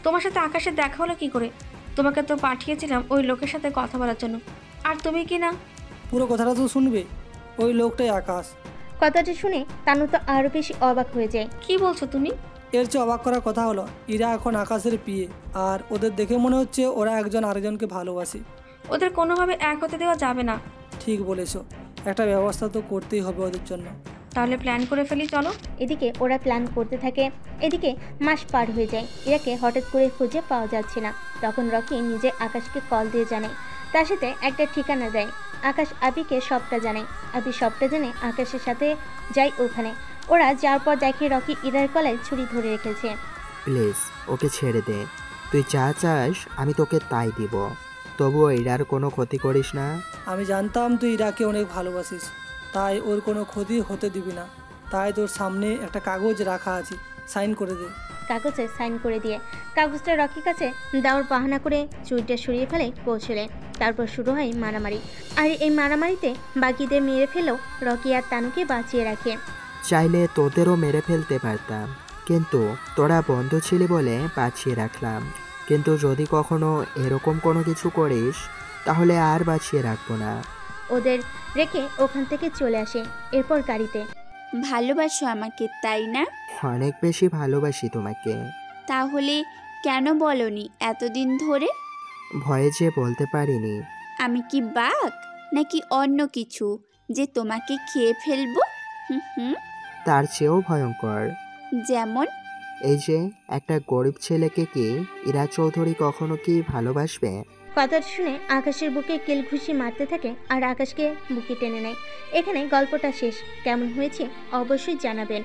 তোমার সাথে আকাশের দেখা হলো কি করে? তোমাকে তো পাঠিয়েছিলাম ওই লোকের সাথে কথা বলার জন্য, আর তুমি কি না? পুরো কথাটা তো শুনবে, ওই লোকটাই আকাশ। কথাটি শুনে তানু তো আরো বেশি অবাক হয়ে যায়। কি বলছো তুমি? এর চেয়ে অবাক করার কথা হলো ইরা এখন আকাশের পিয়ে, আর ওদের দেখে মনে হচ্ছে ওরা একজন আরেকজনকে ভালোবাসে। ওদের কোনোভাবে এক হতে দেওয়া যাবে না। ঠিক বলেছো, একটা ব্যবস্থা তো করতেই হবে ওদের জন্য। তাহলে প্ল্যান করে ফেলি, চলো। এদিকে ওরা প্ল্যান করতে থাকে। এদিকে মাস পার হয়ে যায়। ইরাকে হঠাৎ করে খুঁজে পাওয়া যাচ্ছে না। তখন রকি নিজে আকাশকে কল দিয়ে জানায়, তার সাথে একটা ঠিকানা দেয়। আকাশ আবিকে সবটা জানায়। আবি সবটা জেনে আকাশের সাথে যায় ওখানে। ওরা যাওয়ার পর দেখে রকি ইরার গলায় ছুরি ধরে রেখেছে। প্লিজ ওকে ছেড়ে দে, তুই যা চাস আমি তোকে তাই দিব, তবুও ইরার কোনো ক্ষতি করিস না। আমি জানতাম তুই ইরাকে অনেক ভালোবাসিস, তাই ওর কোনো ক্ষতি হতে দিবি না। তাই তোর সামনে একটা কাগজ রাখা আছে, সাইন করে দে। কাগজে সাইন করে দিয়ে কাগজটা রকির কাছে দেওয়ার বাহানা করে চুরিটা সরিয়ে ফেলে কৌশলে। তারপর শুরু হয় মারামারি। আর এই মারামারিতে বাকিদের মেরে ফেলেও রকি আর তানুকে বাঁচিয়ে রাখে। চাইলে তোদেরও মেরে ফেলতে পারতাম, কিন্তু তোরা বন্ধু ছিলি বলে বাঁচিয়ে রাখলাম, কিন্তু যদি কখনো এরকম কোনো কিছু করিস তাহলে আর বাঁচিয়ে রাখবো না। ওদের রেখে ওখান থেকে চলে আসে। এরপর গাড়িতে। ভালোবাসো আমাকে তাই না? অনেক বেশি ভালোবাসি তোমাকে। তাহলে কেন বলনি এতদিন ধরে? ভয়ে যে বলতে পারিনি। আমি কি বাঘ নাকি অন্য কিছু যে তোমাকে খেয়ে ফেলবো? হুম। তার চেয়েও ভয়ঙ্কর। যেমন? এই যে একটা গরিব ছেলেকে কি ইরা চৌধুরী কখনো কি ভালোবাসবে? কথাটা শুনে আকাশের বুকে কিল ঘুষি মারতে থাকে আর আকাশকে বুকে টেনে নেয়। এখানে গল্পটা শেষ। কেমন হয়েছে অবশ্যই জানাবেন।